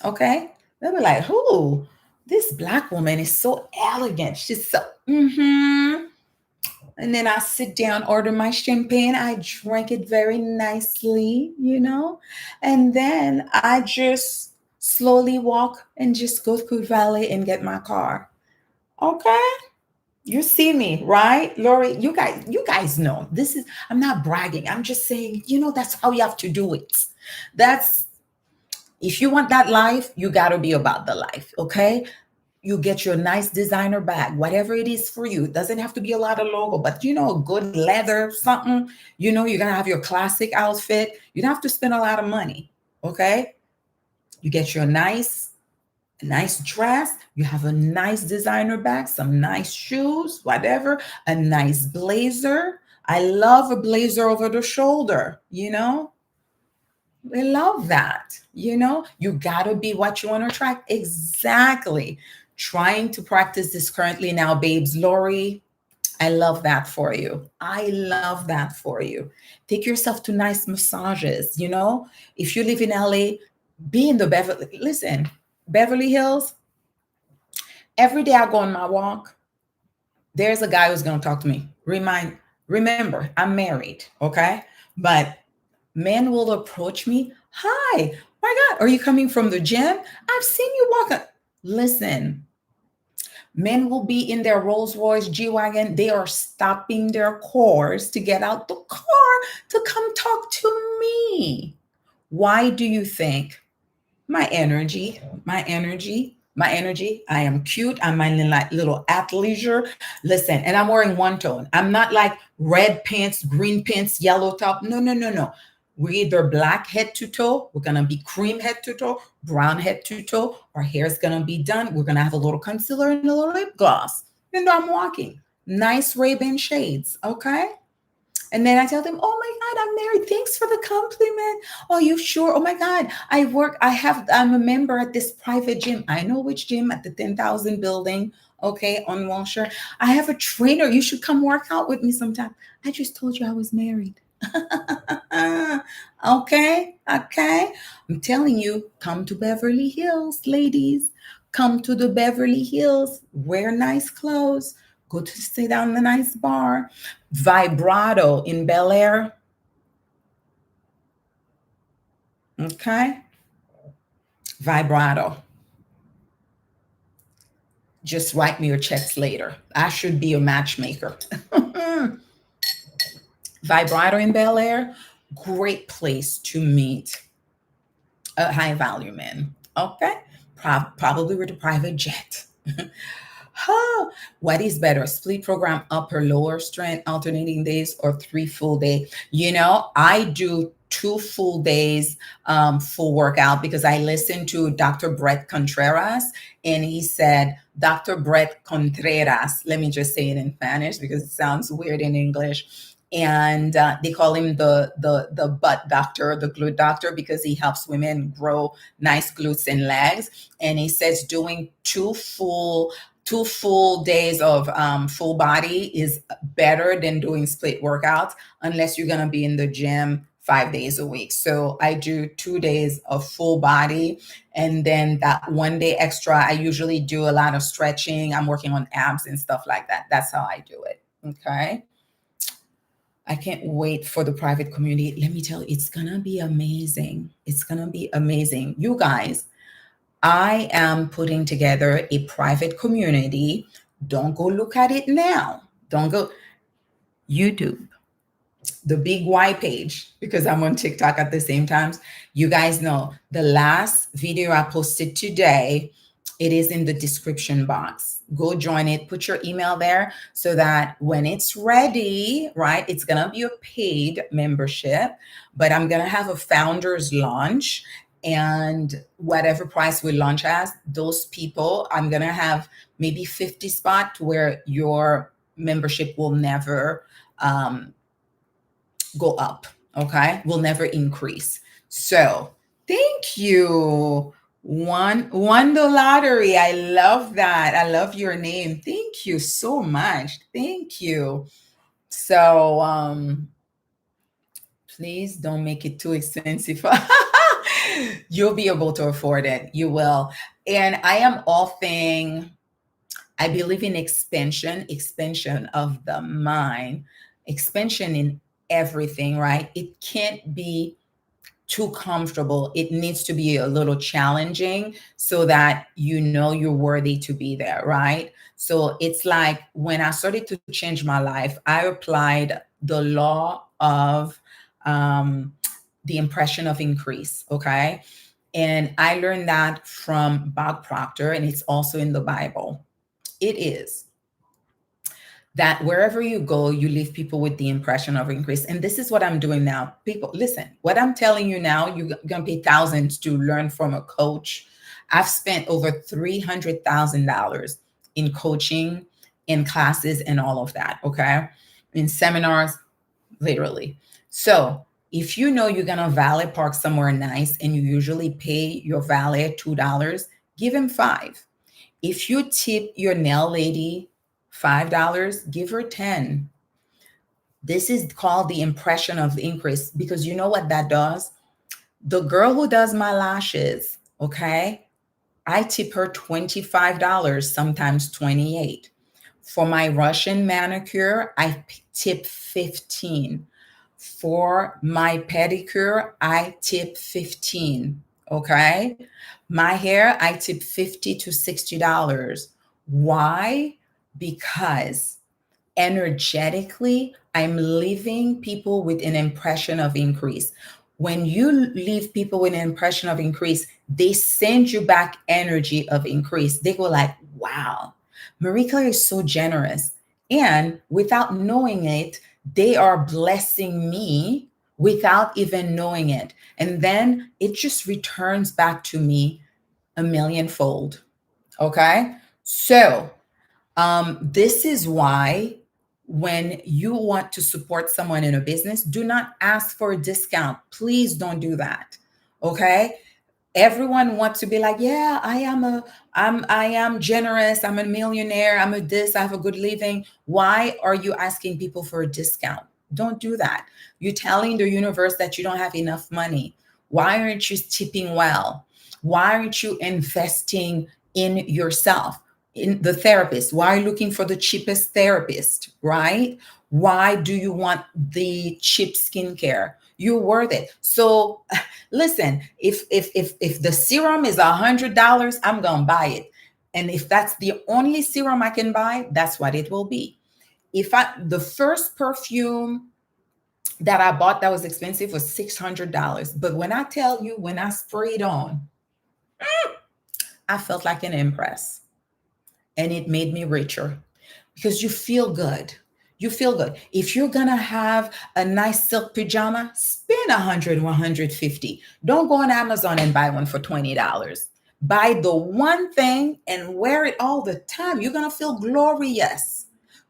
okay? They'll be like, "Who? This black woman is so elegant. She's so, mm-hmm." And then I sit down, order my champagne. I drink it very nicely, and then I just slowly walk and just go through Valley and get my car. Okay. You see me, right? Lori, you guys know. This is I'm not bragging. I'm just saying, that's how you have to do it. That's if you want that life, you got to be about the life, okay? You get your nice designer bag, whatever it is for you. It doesn't have to be a lot of logo, but good leather, something. You're going to have your classic outfit. You don't have to spend a lot of money, okay? You get your nice dress, you have a nice designer bag, some nice shoes, whatever, a nice blazer. I love a blazer over the shoulder. I love that. You got to be what you want to attract. Exactly. Trying to practice this currently now, babes. Lori, I love that for you. I love that for you. Take yourself to nice massages. If you live in LA, be in the Beverly Hills. Every day I go on my walk, there's a guy who's going to talk to me. Remember, I'm married, okay? But men will approach me. Hi, my God, are you coming from the gym? I've seen you walking. Listen, men will be in their Rolls Royce G-Wagon. They are stopping their cars to get out the car to come talk to me. Why do you think? My energy, my energy, my energy. I am cute. I'm my little athleisure. Listen, and I'm wearing one tone. I'm not like red pants, green pants, yellow top. No, no, no, no. We're either black head to toe, we're gonna be cream head to toe, brown head to toe. Our hair's gonna be done. We're gonna have a little concealer and a little lip gloss. And I'm walking. Nice Ray-Ban shades, okay? And then I tell them, "Oh my God, I'm married. Thanks for the compliment. Oh, you sure? Oh my God, I'm a member at this private gym. I know which gym, at the 10,000 building, okay, on Wilshire. I have a trainer. You should come work out with me sometime." I just told you I was married. Okay, okay. I'm telling you, come to Beverly Hills, ladies. Come to the Beverly Hills. Wear nice clothes. Go to sit down in a nice bar. Vibrato in Bel Air. Okay. Vibrato. Just write me your checks later. I should be a matchmaker. Vibrato in Bel Air. Great place to meet a high value man. Okay. Probably with a private jet. Huh. What is better, split program, upper lower strength, alternating days, or 3 full day? I do 2 full days full workout because I listened to Dr. Brett Contreras, and he said, Dr. Brett Contreras, let me just say it in Spanish because it sounds weird in English. And they call him the butt doctor, the glute doctor, because he helps women grow nice glutes and legs. And he says doing 2 full days of full body is better than doing split workouts unless you're going to be in the gym 5 days a week. So I do 2 days of full body, and then that 1 day extra, I usually do a lot of stretching. I'm working on abs and stuff like that. That's how I do it. Okay. I can't wait for the private community. Let me tell you, it's going to be amazing. It's going to be amazing. You guys, I am putting together a private community. Don't go look at it now. Don't go YouTube, the big Y page, because I'm on TikTok at the same time. You guys know the last video I posted today, it is in the description box. Go join it, put your email there so that when it's ready, right, it's going to be a paid membership, but I'm going to have a founder's launch, and whatever price we launch as, those people, I'm going to have maybe 50 spots where your membership will never go up. Okay. Will never increase. So thank you. Won the lottery. I love that. I love your name. Thank you so much. Thank you. So please don't make it too expensive. You'll be able to afford it. You will. And I am all thing, I believe in expansion of the mind, expansion in everything, right? It can't be too comfortable. It needs to be a little challenging so that you know you're worthy to be there, right? So it's like when I started to change my life, I applied the law of the impression of increase, okay? And I learned that from Bob Proctor, and it's also in the Bible. It is that wherever you go, you leave people with the impression of increase. And this is what I'm doing now. People, listen, what I'm telling you now, you're going to pay thousands to learn from a coach. I've spent over $300,000 in coaching, in classes, and all of that. Okay. In seminars, literally. So if you know you're going to valet park somewhere nice and you usually pay your valet $2, give him $5. If you tip your nail lady $5, give her 10. This is called the impression of increase, because you know what that does? The girl who does my lashes, okay, I tip her $25, sometimes 28. For my Russian manicure, I tip 15. For my pedicure, I tip 15. Okay. My hair, I tip $50 to $60. Why? Because energetically, I'm leaving people with an impression of increase. When you leave people with an impression of increase, they send you back energy of increase. They go like, wow, Marie Claire is so generous. And without knowing it, they are blessing me without even knowing it. And then it just returns back to me a millionfold. Okay. So this is why when you want to support someone in a business, do not ask for a discount. Please don't do that. Okay. Everyone wants to be like, yeah, I am generous. I'm a millionaire. I'm a this, I have a good living. Why are you asking people for a discount? Don't do that. You're telling the universe that you don't have enough money. Why aren't you tipping well? Why aren't you investing in yourself? In the therapist, why are you looking for the cheapest therapist, right? Why do you want the cheap skincare? You're worth it. So listen, if the serum is $100, I'm gonna buy it. And if that's the only serum I can buy, that's what it will be. The first perfume that I bought that was expensive was $600. But when I tell you, when I sprayed on, I felt like an empress. And it made me richer because you feel good. You feel good. If you're gonna have a nice silk pajama, spend 100, 150. Don't go on Amazon and buy one for $20. Buy the one thing and wear it all the time. You're gonna feel glorious.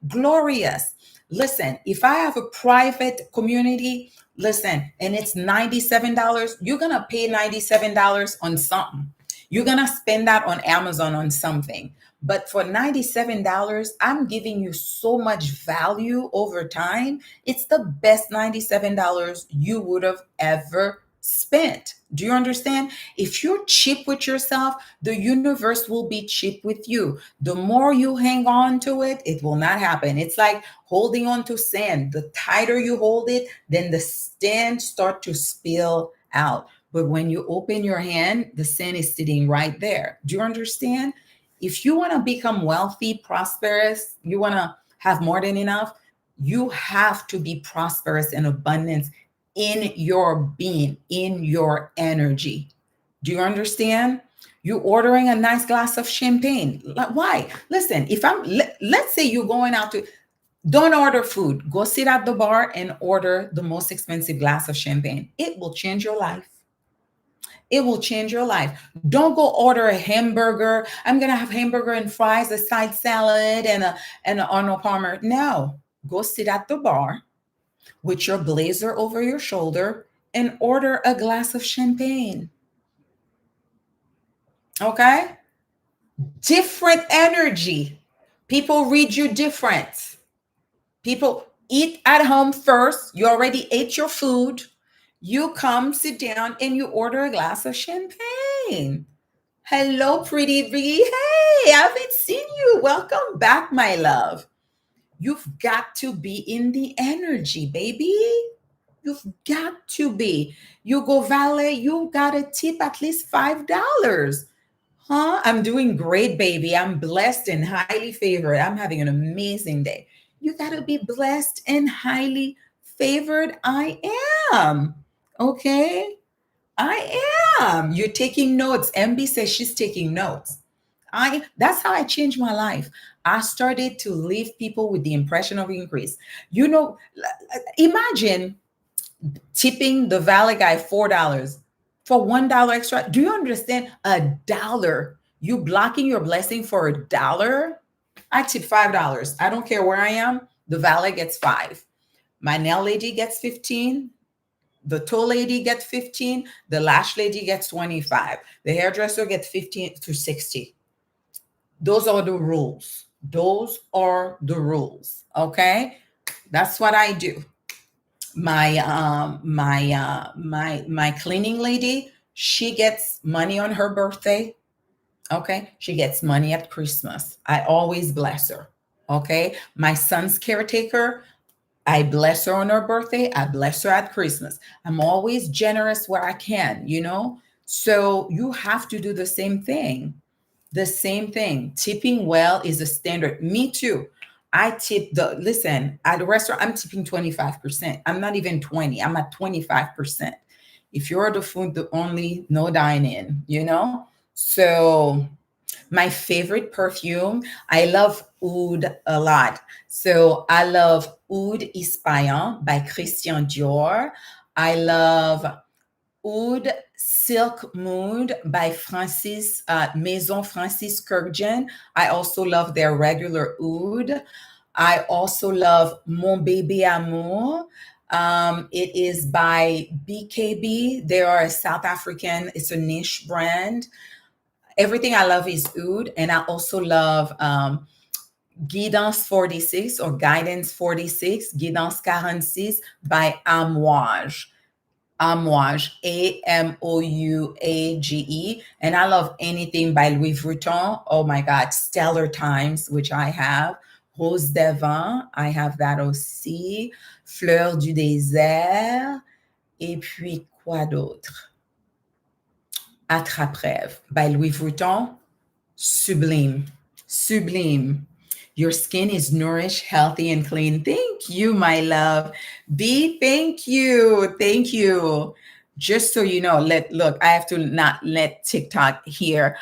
Glorious. Listen, if I have a private community, listen, and it's $97, you're gonna pay $97 on something. You're gonna spend that on Amazon on something. But for $97, I'm giving you so much value over time. It's the best $97 you would have ever spent. Do you understand? If you're cheap with yourself, the universe will be cheap with you. The more you hang on to it, it will not happen. It's like holding on to sand. The tighter you hold it, then the sand start to spill out. But when you open your hand, the sand is sitting right there. Do you understand? If you want to become wealthy, prosperous, you want to have more than enough, you have to be prosperous and abundance in your being, in your energy. Do you understand? You ordering a nice glass of champagne. Why? Listen, if let's say you're going out to, don't order food. Go sit at the bar and order the most expensive glass of champagne. It will change your life. It will change your life. Don't go order a hamburger. I'm gonna have hamburger and fries, a side salad, and an Arnold Palmer. No, go sit at the bar with your blazer over your shoulder and order a glass of champagne. Okay? Different energy. People read you different. People eat at home first. You already ate your food. You come, sit down, and you order a glass of champagne. Hello, pretty bee. Hey, I haven't seen you. Welcome back, my love. You've got to be in the energy, baby. You've got to be. You go valet, you got to tip at least $5. Huh? I'm doing great, baby. I'm blessed and highly favored. I'm having an amazing day. You got to be blessed and highly favored. I am. Okay? I am. You're taking notes. MB says she's taking notes. That's how I changed my life. I started to leave people with the impression of increase. You know, imagine tipping the valet guy $4 for $1 extra. Do you understand? $1. You blocking your blessing for $1? I tip $5. I don't care where I am. The valet gets 5. My nail lady gets 15. The toe lady gets 15. The lash lady gets 25. The hairdresser gets 15 to 60. Those are the rules. Those are the rules. Okay? That's what I do. My cleaning lady, she gets money on her birthday. Okay? She gets money at Christmas. I always bless her. Okay? My son's caretaker, I bless her on her birthday. I bless her at Christmas. I'm always generous where I can, you know? So you have to do the same thing. The same thing. Tipping well is a standard. Me too. I tip listen, at the restaurant, I'm tipping 25%. I'm not even 20. I'm at 25%. If you're the food the only, no dine in, you know? So my favorite perfume, I love oud a lot. So I love Oud Ispayan by Christian Dior. I love Oud Silk Mood by Maison Francis Kurkdjian. I also love their regular oud. I also love Mon Bébé Amour. It is by BKB. They are a South African, it's a niche brand. Everything I love is oud. And I also love Guidance 46 or Guidance 46, Guidance 46 by Amouage. Amouage, Amouage. And I love anything by Louis Vuitton. Oh my God, Stellar Times, which I have. Rose d'Avent, I have that aussi. Fleur du désert. Et puis, quoi d'autre? Attrape-rêve by Louis Vuitton. Sublime. Sublime. Your skin is nourished, healthy, and clean. Thank you, my love. B, thank you. Thank you. Just so you know, look, I have to not let TikTok hear.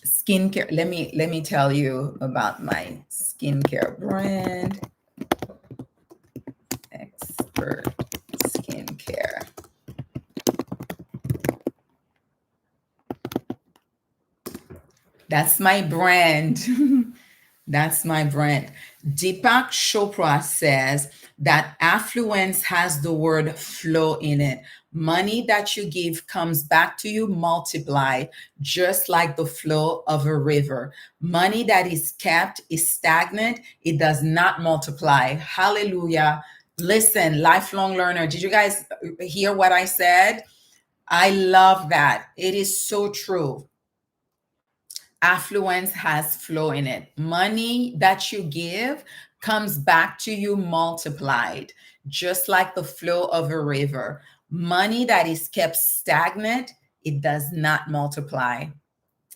skincare. Let me tell you about my skincare brand, Expert Skincare. That's my brand. That's my brand. Deepak Chopra says that affluence has the word flow in it. Money that you give comes back to you multiplied, just like the flow of a river. Money that is kept is stagnant, it does not multiply. Hallelujah. Listen, lifelong learner, did you guys hear what I said? I love that. It is so true. Affluence has flow in it. Money that you give comes back to you multiplied, just like the flow of a river. Money that is kept stagnant, it does not multiply.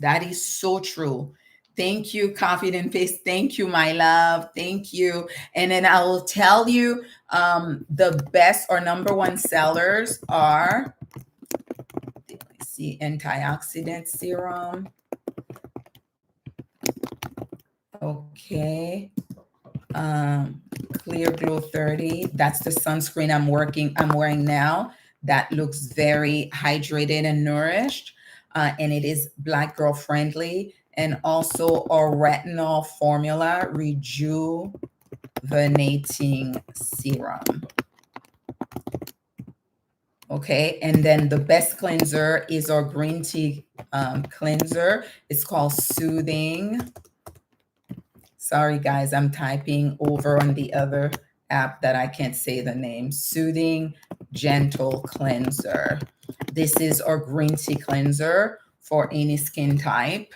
That is so true. Thank you, Confident Face. Thank you, my love. Thank you. And then I will tell you the best or number one sellers are, let's see, antioxidant serum. Okay. Clear Glow 30. That's the sunscreen I'm wearing now. That looks very hydrated and nourished. And it is Black girl friendly. And also our retinol formula rejuvenating serum. Okay, and then the best cleanser is our green tea cleanser. It's called Soothing. Sorry, guys, I'm typing over on the other app that I can't say the name. Soothing Gentle Cleanser. This is our green tea cleanser for any skin type.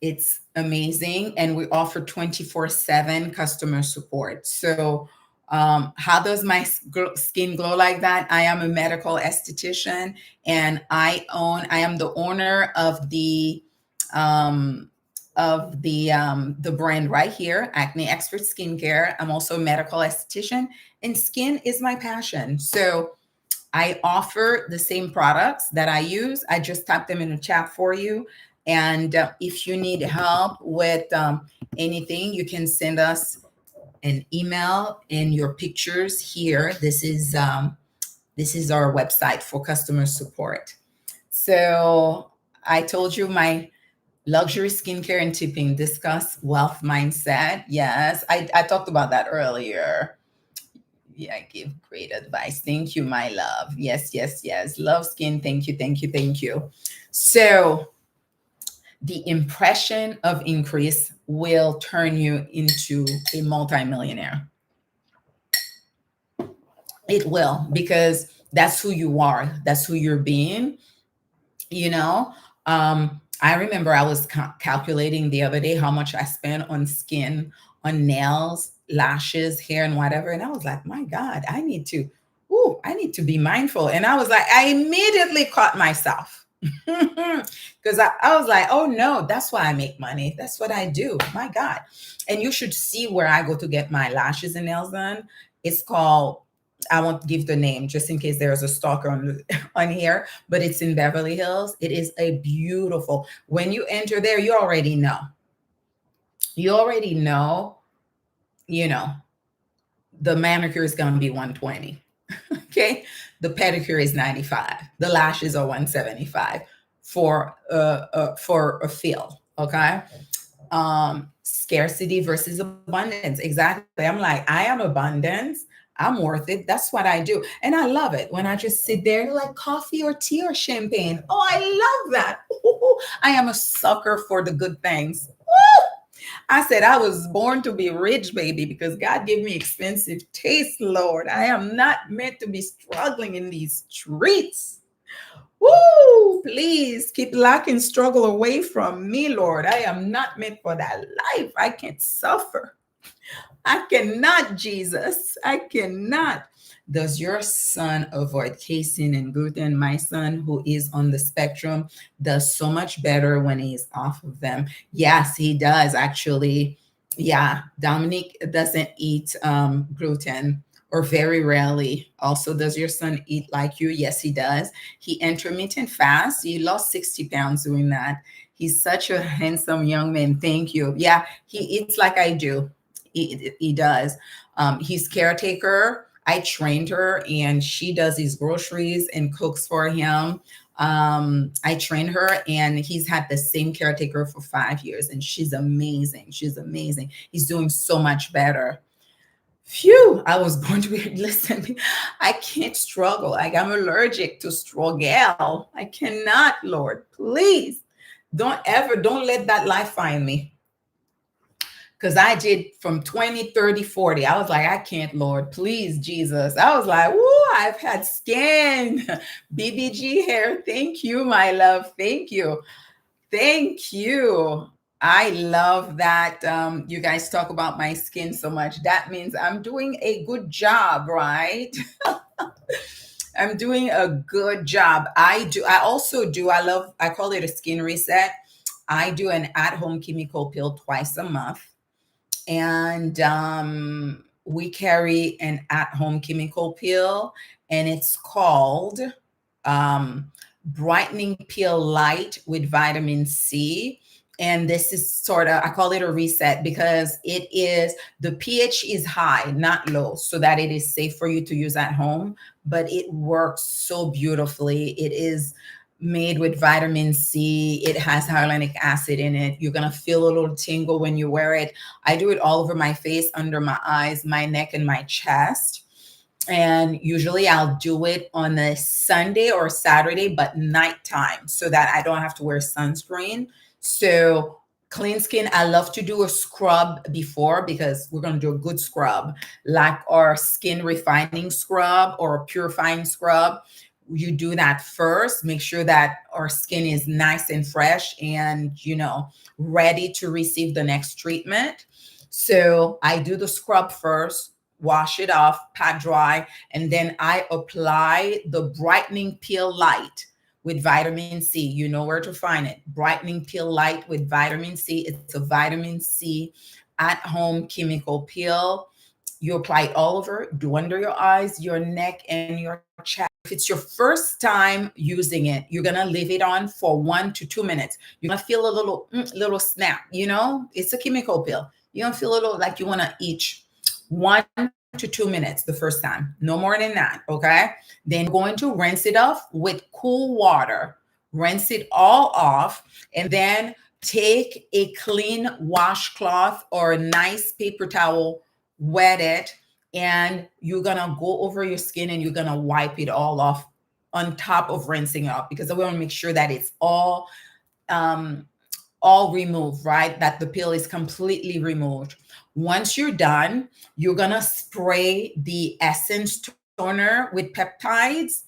It's amazing, and we offer 24/7 customer support. So how does my skin glow like that? I am a medical esthetician, and I am the owner of the brand right here, Acne Expert Skincare. I'm also a medical esthetician, and skin is my passion. So I offer the same products that I use. I just typed them in the chat for you. And if you need help with anything, you can send us an email and your pictures here. This is our website for customer support. So I told you my luxury skincare and tipping, discuss wealth mindset. Yes, I talked about that earlier. Yeah, I give great advice. Thank you, my love. Yes, yes, yes. Love skin. Thank you, thank you, thank you. So the impression of increase will turn you into a multimillionaire. It will, because that's who you are. That's who you're being. You know, I remember I was calculating the other day how much I spent on skin, on nails, lashes, hair, and whatever. And I was like, my God, I need to be mindful. And I was like, I immediately caught myself because I was like, oh no, that's why I make money. That's what I do. My God. And you should see where I go to get my lashes and nails done. It's called, I won't give the name just in case there's a stalker on here, but it's in Beverly Hills. It is a beautiful, when you enter there, you already know. You already know, the manicure is going to be 120. Okay. The pedicure is 95. The lashes are 175 for a fill. Okay. Scarcity versus abundance. Exactly. I'm like, I am abundance. I'm worth it. That's what I do. And I love it when I just sit there like coffee or tea or champagne. Oh, I love that. Ooh, I am a sucker for the good things. Woo! I said I was born to be rich, baby, because God gave me expensive taste, Lord. I am not meant to be struggling in these streets. Woo! Please keep lack and struggle away from me, Lord. I am not meant for that life. I can't suffer. I cannot, Jesus. I cannot. Does your son avoid casein and gluten? My son, who is on the spectrum, does so much better when he's off of them. Yes, he does actually. Yeah, Dominique doesn't eat gluten or very rarely. Also, does your son eat like you? Yes, he does. He intermittent fast. He lost 60 pounds doing that. He's such a handsome young man. Thank you. Yeah, he eats like I do. He does. He's caretaker. I trained her and she does his groceries and cooks for him. I trained her and he's had the same caretaker for 5 years and she's amazing. She's amazing. He's doing so much better. Phew, I was going to be, listen, I can't struggle. Like I'm allergic to struggle. I cannot, Lord, please don't let that life find me. Because I did from 20, 30, 40. I was like, I can't, Lord, please, Jesus. I was like, whoo, I've had skin, BBG hair. Thank you, my love. Thank you. Thank you. I love that you guys talk about my skin so much. That means I'm doing a good job, right? I'm doing a good job. I also do, I call it a skin reset. I do an at home chemical peel twice a month. And we carry an at home chemical peel, and it's called um, Brightening Peel Light with vitamin C. And this is sort of, I call it a reset because the pH is high, not low, so that it is safe for you to use at home, but it works so beautifully. It is made with vitamin C. It has hyaluronic acid in it. You're going to feel a little tingle when you wear it. I do it all over my face, under my eyes, my neck, and my chest. And usually I'll do it on a Sunday or Saturday, but nighttime so that I don't have to wear sunscreen. So clean skin, I love to do a scrub before because we're going to do a good scrub, like our skin refining scrub or a purifying scrub. You do that first, make sure that our skin is nice and fresh and, ready to receive the next treatment. So I do the scrub first, wash it off, pat dry, and then I apply the brightening peel light with vitamin C. You know where to find it. Brightening peel light with vitamin C. It's a vitamin C at home chemical peel. You apply it all over, do under your eyes, your neck, and your chest. If it's your first time using it, you're gonna leave it on for 1 to 2 minutes. You're gonna feel a little snap. It's a chemical peel. You're gonna feel a little like you want to itch. 1 to 2 minutes the first time, no more than that. Okay. Then you're going to rinse it off with cool water. Rinse it all off, and then take a clean washcloth or a nice paper towel, wet it, and you're gonna go over your skin and you're gonna wipe it all off on top of rinsing it off, because I want to make sure that it's um, all removed, right? That the peel is completely removed. Once you're done, you're gonna spray the essence toner with peptides.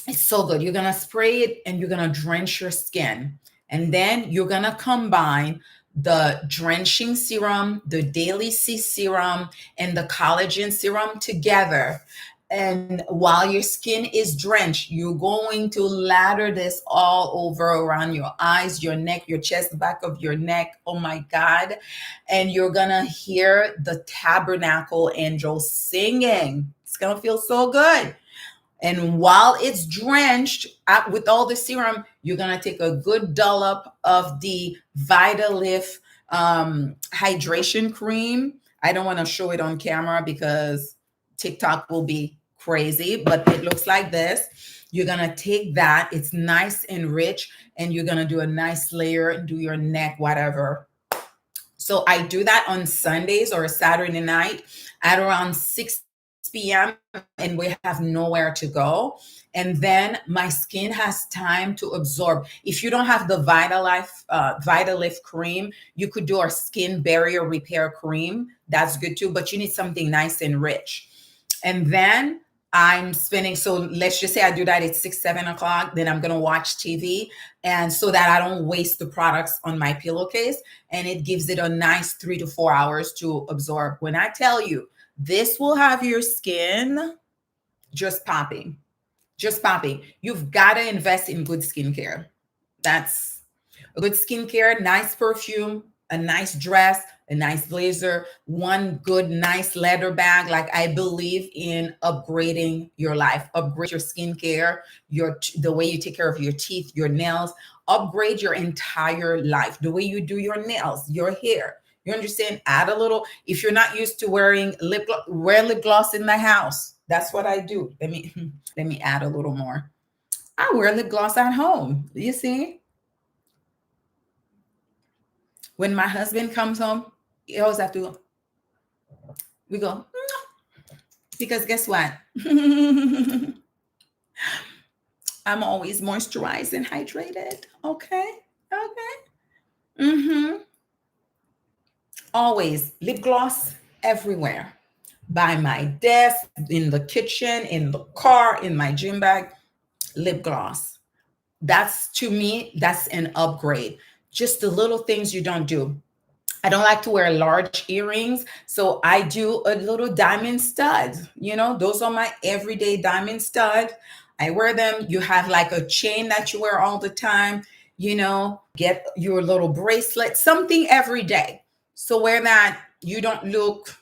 It's so good. You're gonna spray it and you're gonna drench your skin. And then you're gonna combine the drenching serum, the daily C serum, and the collagen serum together. And while your skin is drenched, you're going to lather this all over around your eyes, your neck, your chest, the back of your neck. Oh my God. And you're gonna hear the tabernacle angels singing. It's gonna feel so good. And while it's drenched with all the serum, you're going to take a good dollop of the Vitalift hydration cream. I don't want to show it on camera because TikTok will be crazy, but it looks like this. You're going to take that. It's nice and rich, and you're going to do a nice layer and do your neck, whatever. So I do that on Sundays or Saturday night at around 6 p.m. and we have nowhere to go. And then my skin has time to absorb. If you don't have the Vitalift cream, you could do our skin barrier repair cream. That's good too, but you need something nice and rich. And then I'm spending, so let's just say I do that at 6, 7 o'clock, then I'm going to watch TV. And so that I don't waste the products on my pillowcase, and it gives it a nice 3 to 4 hours to absorb. When I tell you, this will have your skin just popping, just popping. You've got to invest in good skincare. That's a good skincare, nice perfume, a nice dress, a nice blazer, one good, nice leather bag. Like, I believe in upgrading your life, upgrade your skincare, the way you take care of your teeth, your nails, upgrade your entire life, the way you do your nails, your hair. You understand? Add a little. If you're not used to wearing wear lip gloss in the house. That's what I do. Let me add a little more. I wear lip gloss at home. You see, when my husband comes home, he always have to. We go because guess what? I'm always moisturized and hydrated. Okay. Okay. Mm-hmm. Always lip gloss everywhere. By my desk, in the kitchen, in the car, in my gym bag, lip gloss. That's, to me, that's an upgrade. Just the little things you don't do. I don't like to wear large earrings, so I do a little diamond stud. Those are my everyday diamond stud. I wear them. You have like a chain that you wear all the time. Get your little bracelet, something every day. So wear that. You don't look,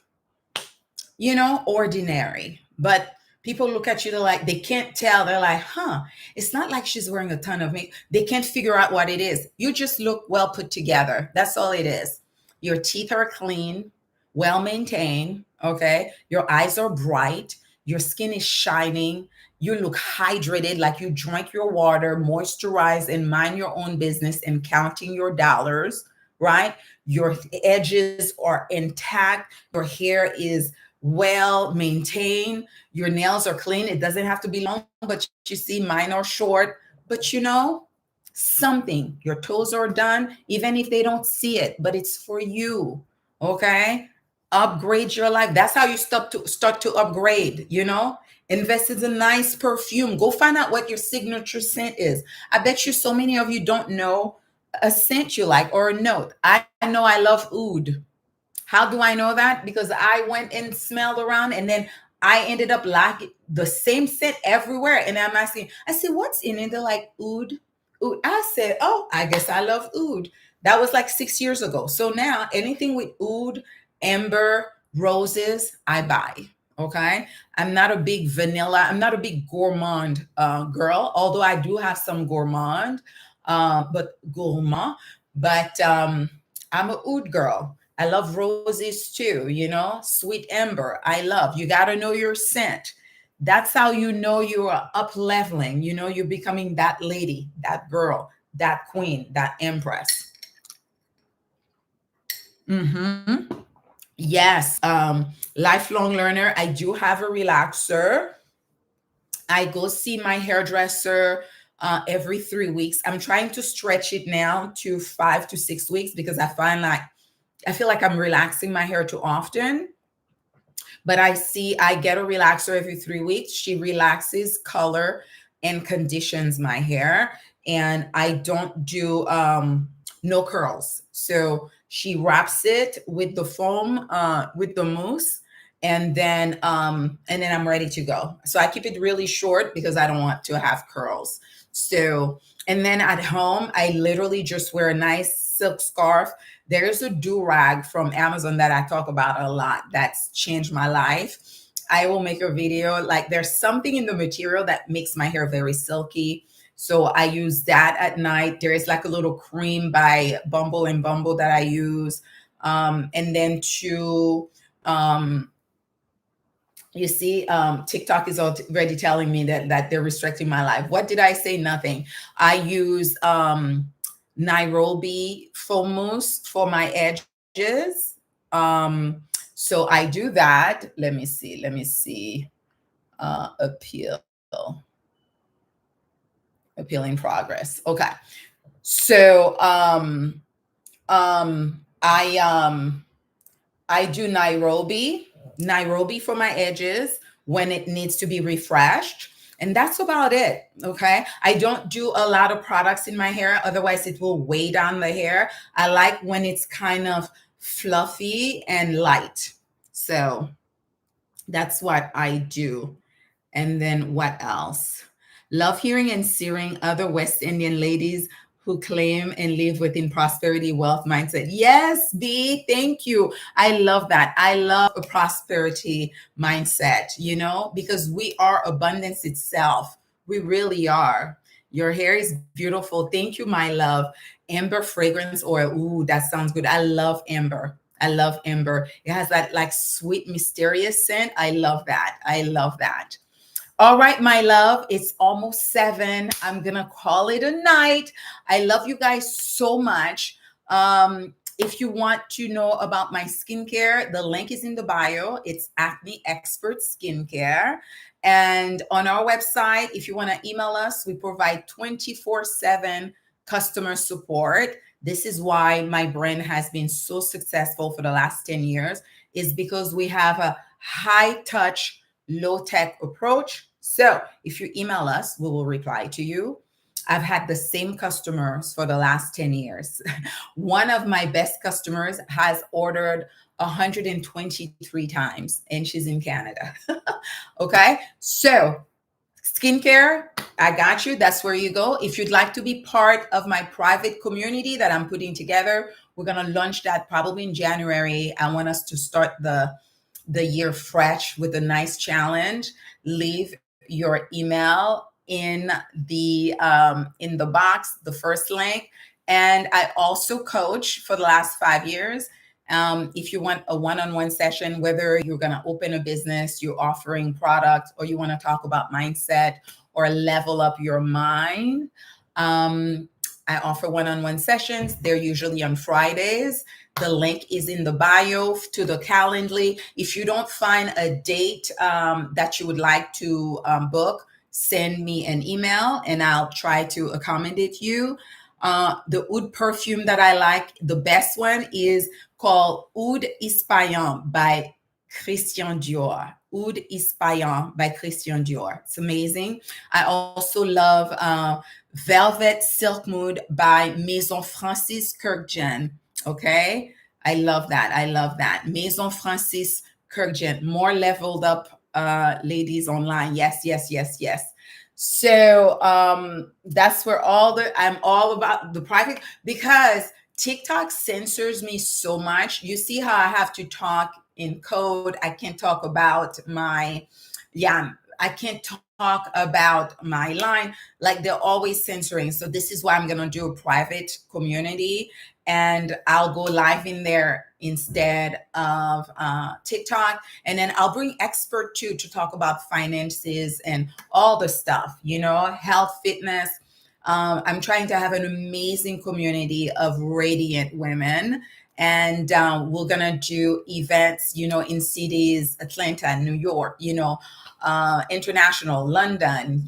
ordinary. But people look at you, they're like, they can't tell. They're like, huh, it's not like she's wearing a ton of makeup. They can't figure out what it is. You just look well put together. That's all it is. Your teeth are clean, well maintained. Okay. Your eyes are bright. Your skin is shining. You look hydrated, like you drank your water, moisturized, and mind your own business and counting your dollars, right? Your edges are intact. Your hair is well maintained. Your nails are clean. It doesn't have to be long, but you see, mine are short. But something. Your toes are done, even if they don't see it, but it's for you. Okay. Upgrade your life. That's how you start to upgrade. Invest in a nice perfume. Go find out what your signature scent is. I bet you so many of you don't know a scent you like or a note. I know I love oud. How do I know that? Because I went and smelled around, and then I ended up liking the same scent everywhere. And I'm asking, I said, what's in it? They're like, oud. Oud. I said, oh, I guess I love oud. That was like 6 years ago. So now anything with oud, amber, roses, I buy. Okay. I'm not a big vanilla, I'm not a big gourmand girl, although I do have some but gourmand, but I'm a oud girl. I love roses too, sweet amber. I love. You got to know your scent. That's how you know you are up leveling. You're becoming that lady, that girl, that queen, that empress. Hmm. Yes. Lifelong learner. I do have a relaxer. I go see my hairdresser every 3 weeks. I'm trying to stretch it now to 5 to 6 weeks because I feel like I'm relaxing my hair too often. But I get a relaxer every 3 weeks. She relaxes, color, and conditions my hair. And I don't do no curls. So she wraps it with the foam, with the mousse, and then I'm ready to go. So I keep it really short because I don't want to have curls. So, and then at home, I literally just wear a nice silk scarf. There's a do-rag from Amazon that I talk about a lot that's changed my life. I will make a video. Like, there's something in the material that makes my hair very silky. So I use that at night. There is like a little cream by Bumble and Bumble that I use. And then um, you see, TikTok is already telling me that they're restricting my life. What did I say? Nothing. I use Nairobi foam mousse for my edges. So I do that. Let me see. Let me see. Appeal in progress. Okay. So I do Nairobi for my edges when it needs to be refreshed. And that's about it. Okay. I don't do a lot of products in my hair. Otherwise, it will weigh down the hair. I like when it's kind of fluffy and light. So that's what I do. And then what else? Love hearing and seeing other West Indian ladies who claim and live within prosperity wealth mindset. Yes, B, thank you. I love that. I love a prosperity mindset, because we are abundance itself. We really are. Your hair is beautiful. Thank you, my love. Amber fragrance oil. Ooh, that sounds good. I love amber. I love amber. It has that like sweet, mysterious scent. I love that. I love that. All right, my love, it's almost 7. I'm going to call it a night. I love you guys so much. If you want to know about my skincare, the link is in the bio. It's Acne Expert Skincare. And on our website, if you want to email us, we provide 24/7 customer support. This is why my brand has been so successful for the last 10 years, is because we have a high touch, low tech approach. So if you email us, we will reply to you. I've had the same customers for the last 10 years. One of my best customers has ordered 123 times, and she's in Canada. Okay. So skincare, I got you. That's where you go. If you'd like to be part of my private community that I'm putting together, we're going to launch that probably in January. I want us to start the year fresh with a nice challenge. Leave your email in the box, the first link. And I also coach for the last 5 years. If you want a one-on-one session, whether you're going to open a business, you're offering products, or you want to talk about mindset or level up your mind, I offer one-on-one sessions. They're usually on Fridays. The link is in the bio to the Calendly. If you don't find a date that you would like to book, send me an email and I'll try to accommodate you. The oud perfume that I like, the best one is called Oud Ispayan by Christian Dior. Oud Ispayan by Christian Dior. It's amazing. I also love Velvet Silk Mood by Maison Francis Kurkdjian. Okay. I love that. I love that. Maison Francis Kurkdjian. More leveled up ladies online. Yes, yes, yes, yes. So that's where I'm all about the private, because TikTok censors me so much. You see how I have to talk in code. I can't talk about I can't talk about my line. Like, they're always censoring. So this is why I'm going to do a private community, and I'll go live in there instead of TikTok. And then I'll bring expert too to talk about finances and all the stuff, health, fitness. I'm trying to have an amazing community of radiant women. And we're going to do events, in cities, Atlanta, New York, international, London,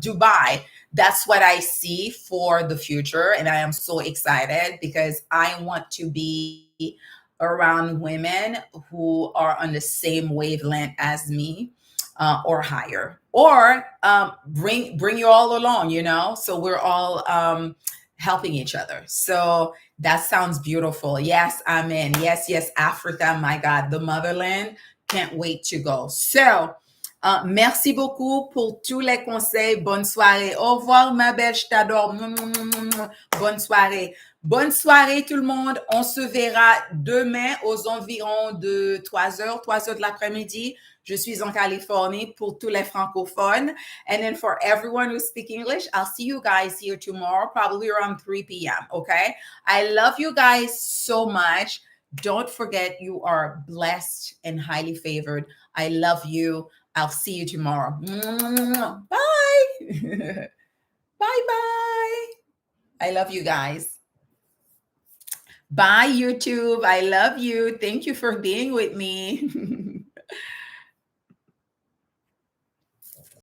Dubai. That's what I see for the future. And I am so excited because I want to be around women who are on the same wavelength as me, or higher, or bring you all along, so we're all helping each other. So that sounds beautiful. Yes, I'm in. Yes, yes, Africa, my God, the motherland. Can't wait to go. So, merci beaucoup pour tous les conseils. Bonne soirée. Au revoir, ma belle. Je t'adore. Bonne soirée. Bonne soirée, tout le monde. On se verra demain aux environs de 3 heures de l'après-midi. Je suis en Californie pour tous les francophones. And then for everyone who speaks English, I'll see you guys here tomorrow, probably around 3 p.m. Okay? I love you guys so much. Don't forget, you are blessed and highly favored. I love you. I'll see you tomorrow. Bye. Bye-bye. I love you guys. Bye, YouTube. I love you. Thank you for being with me.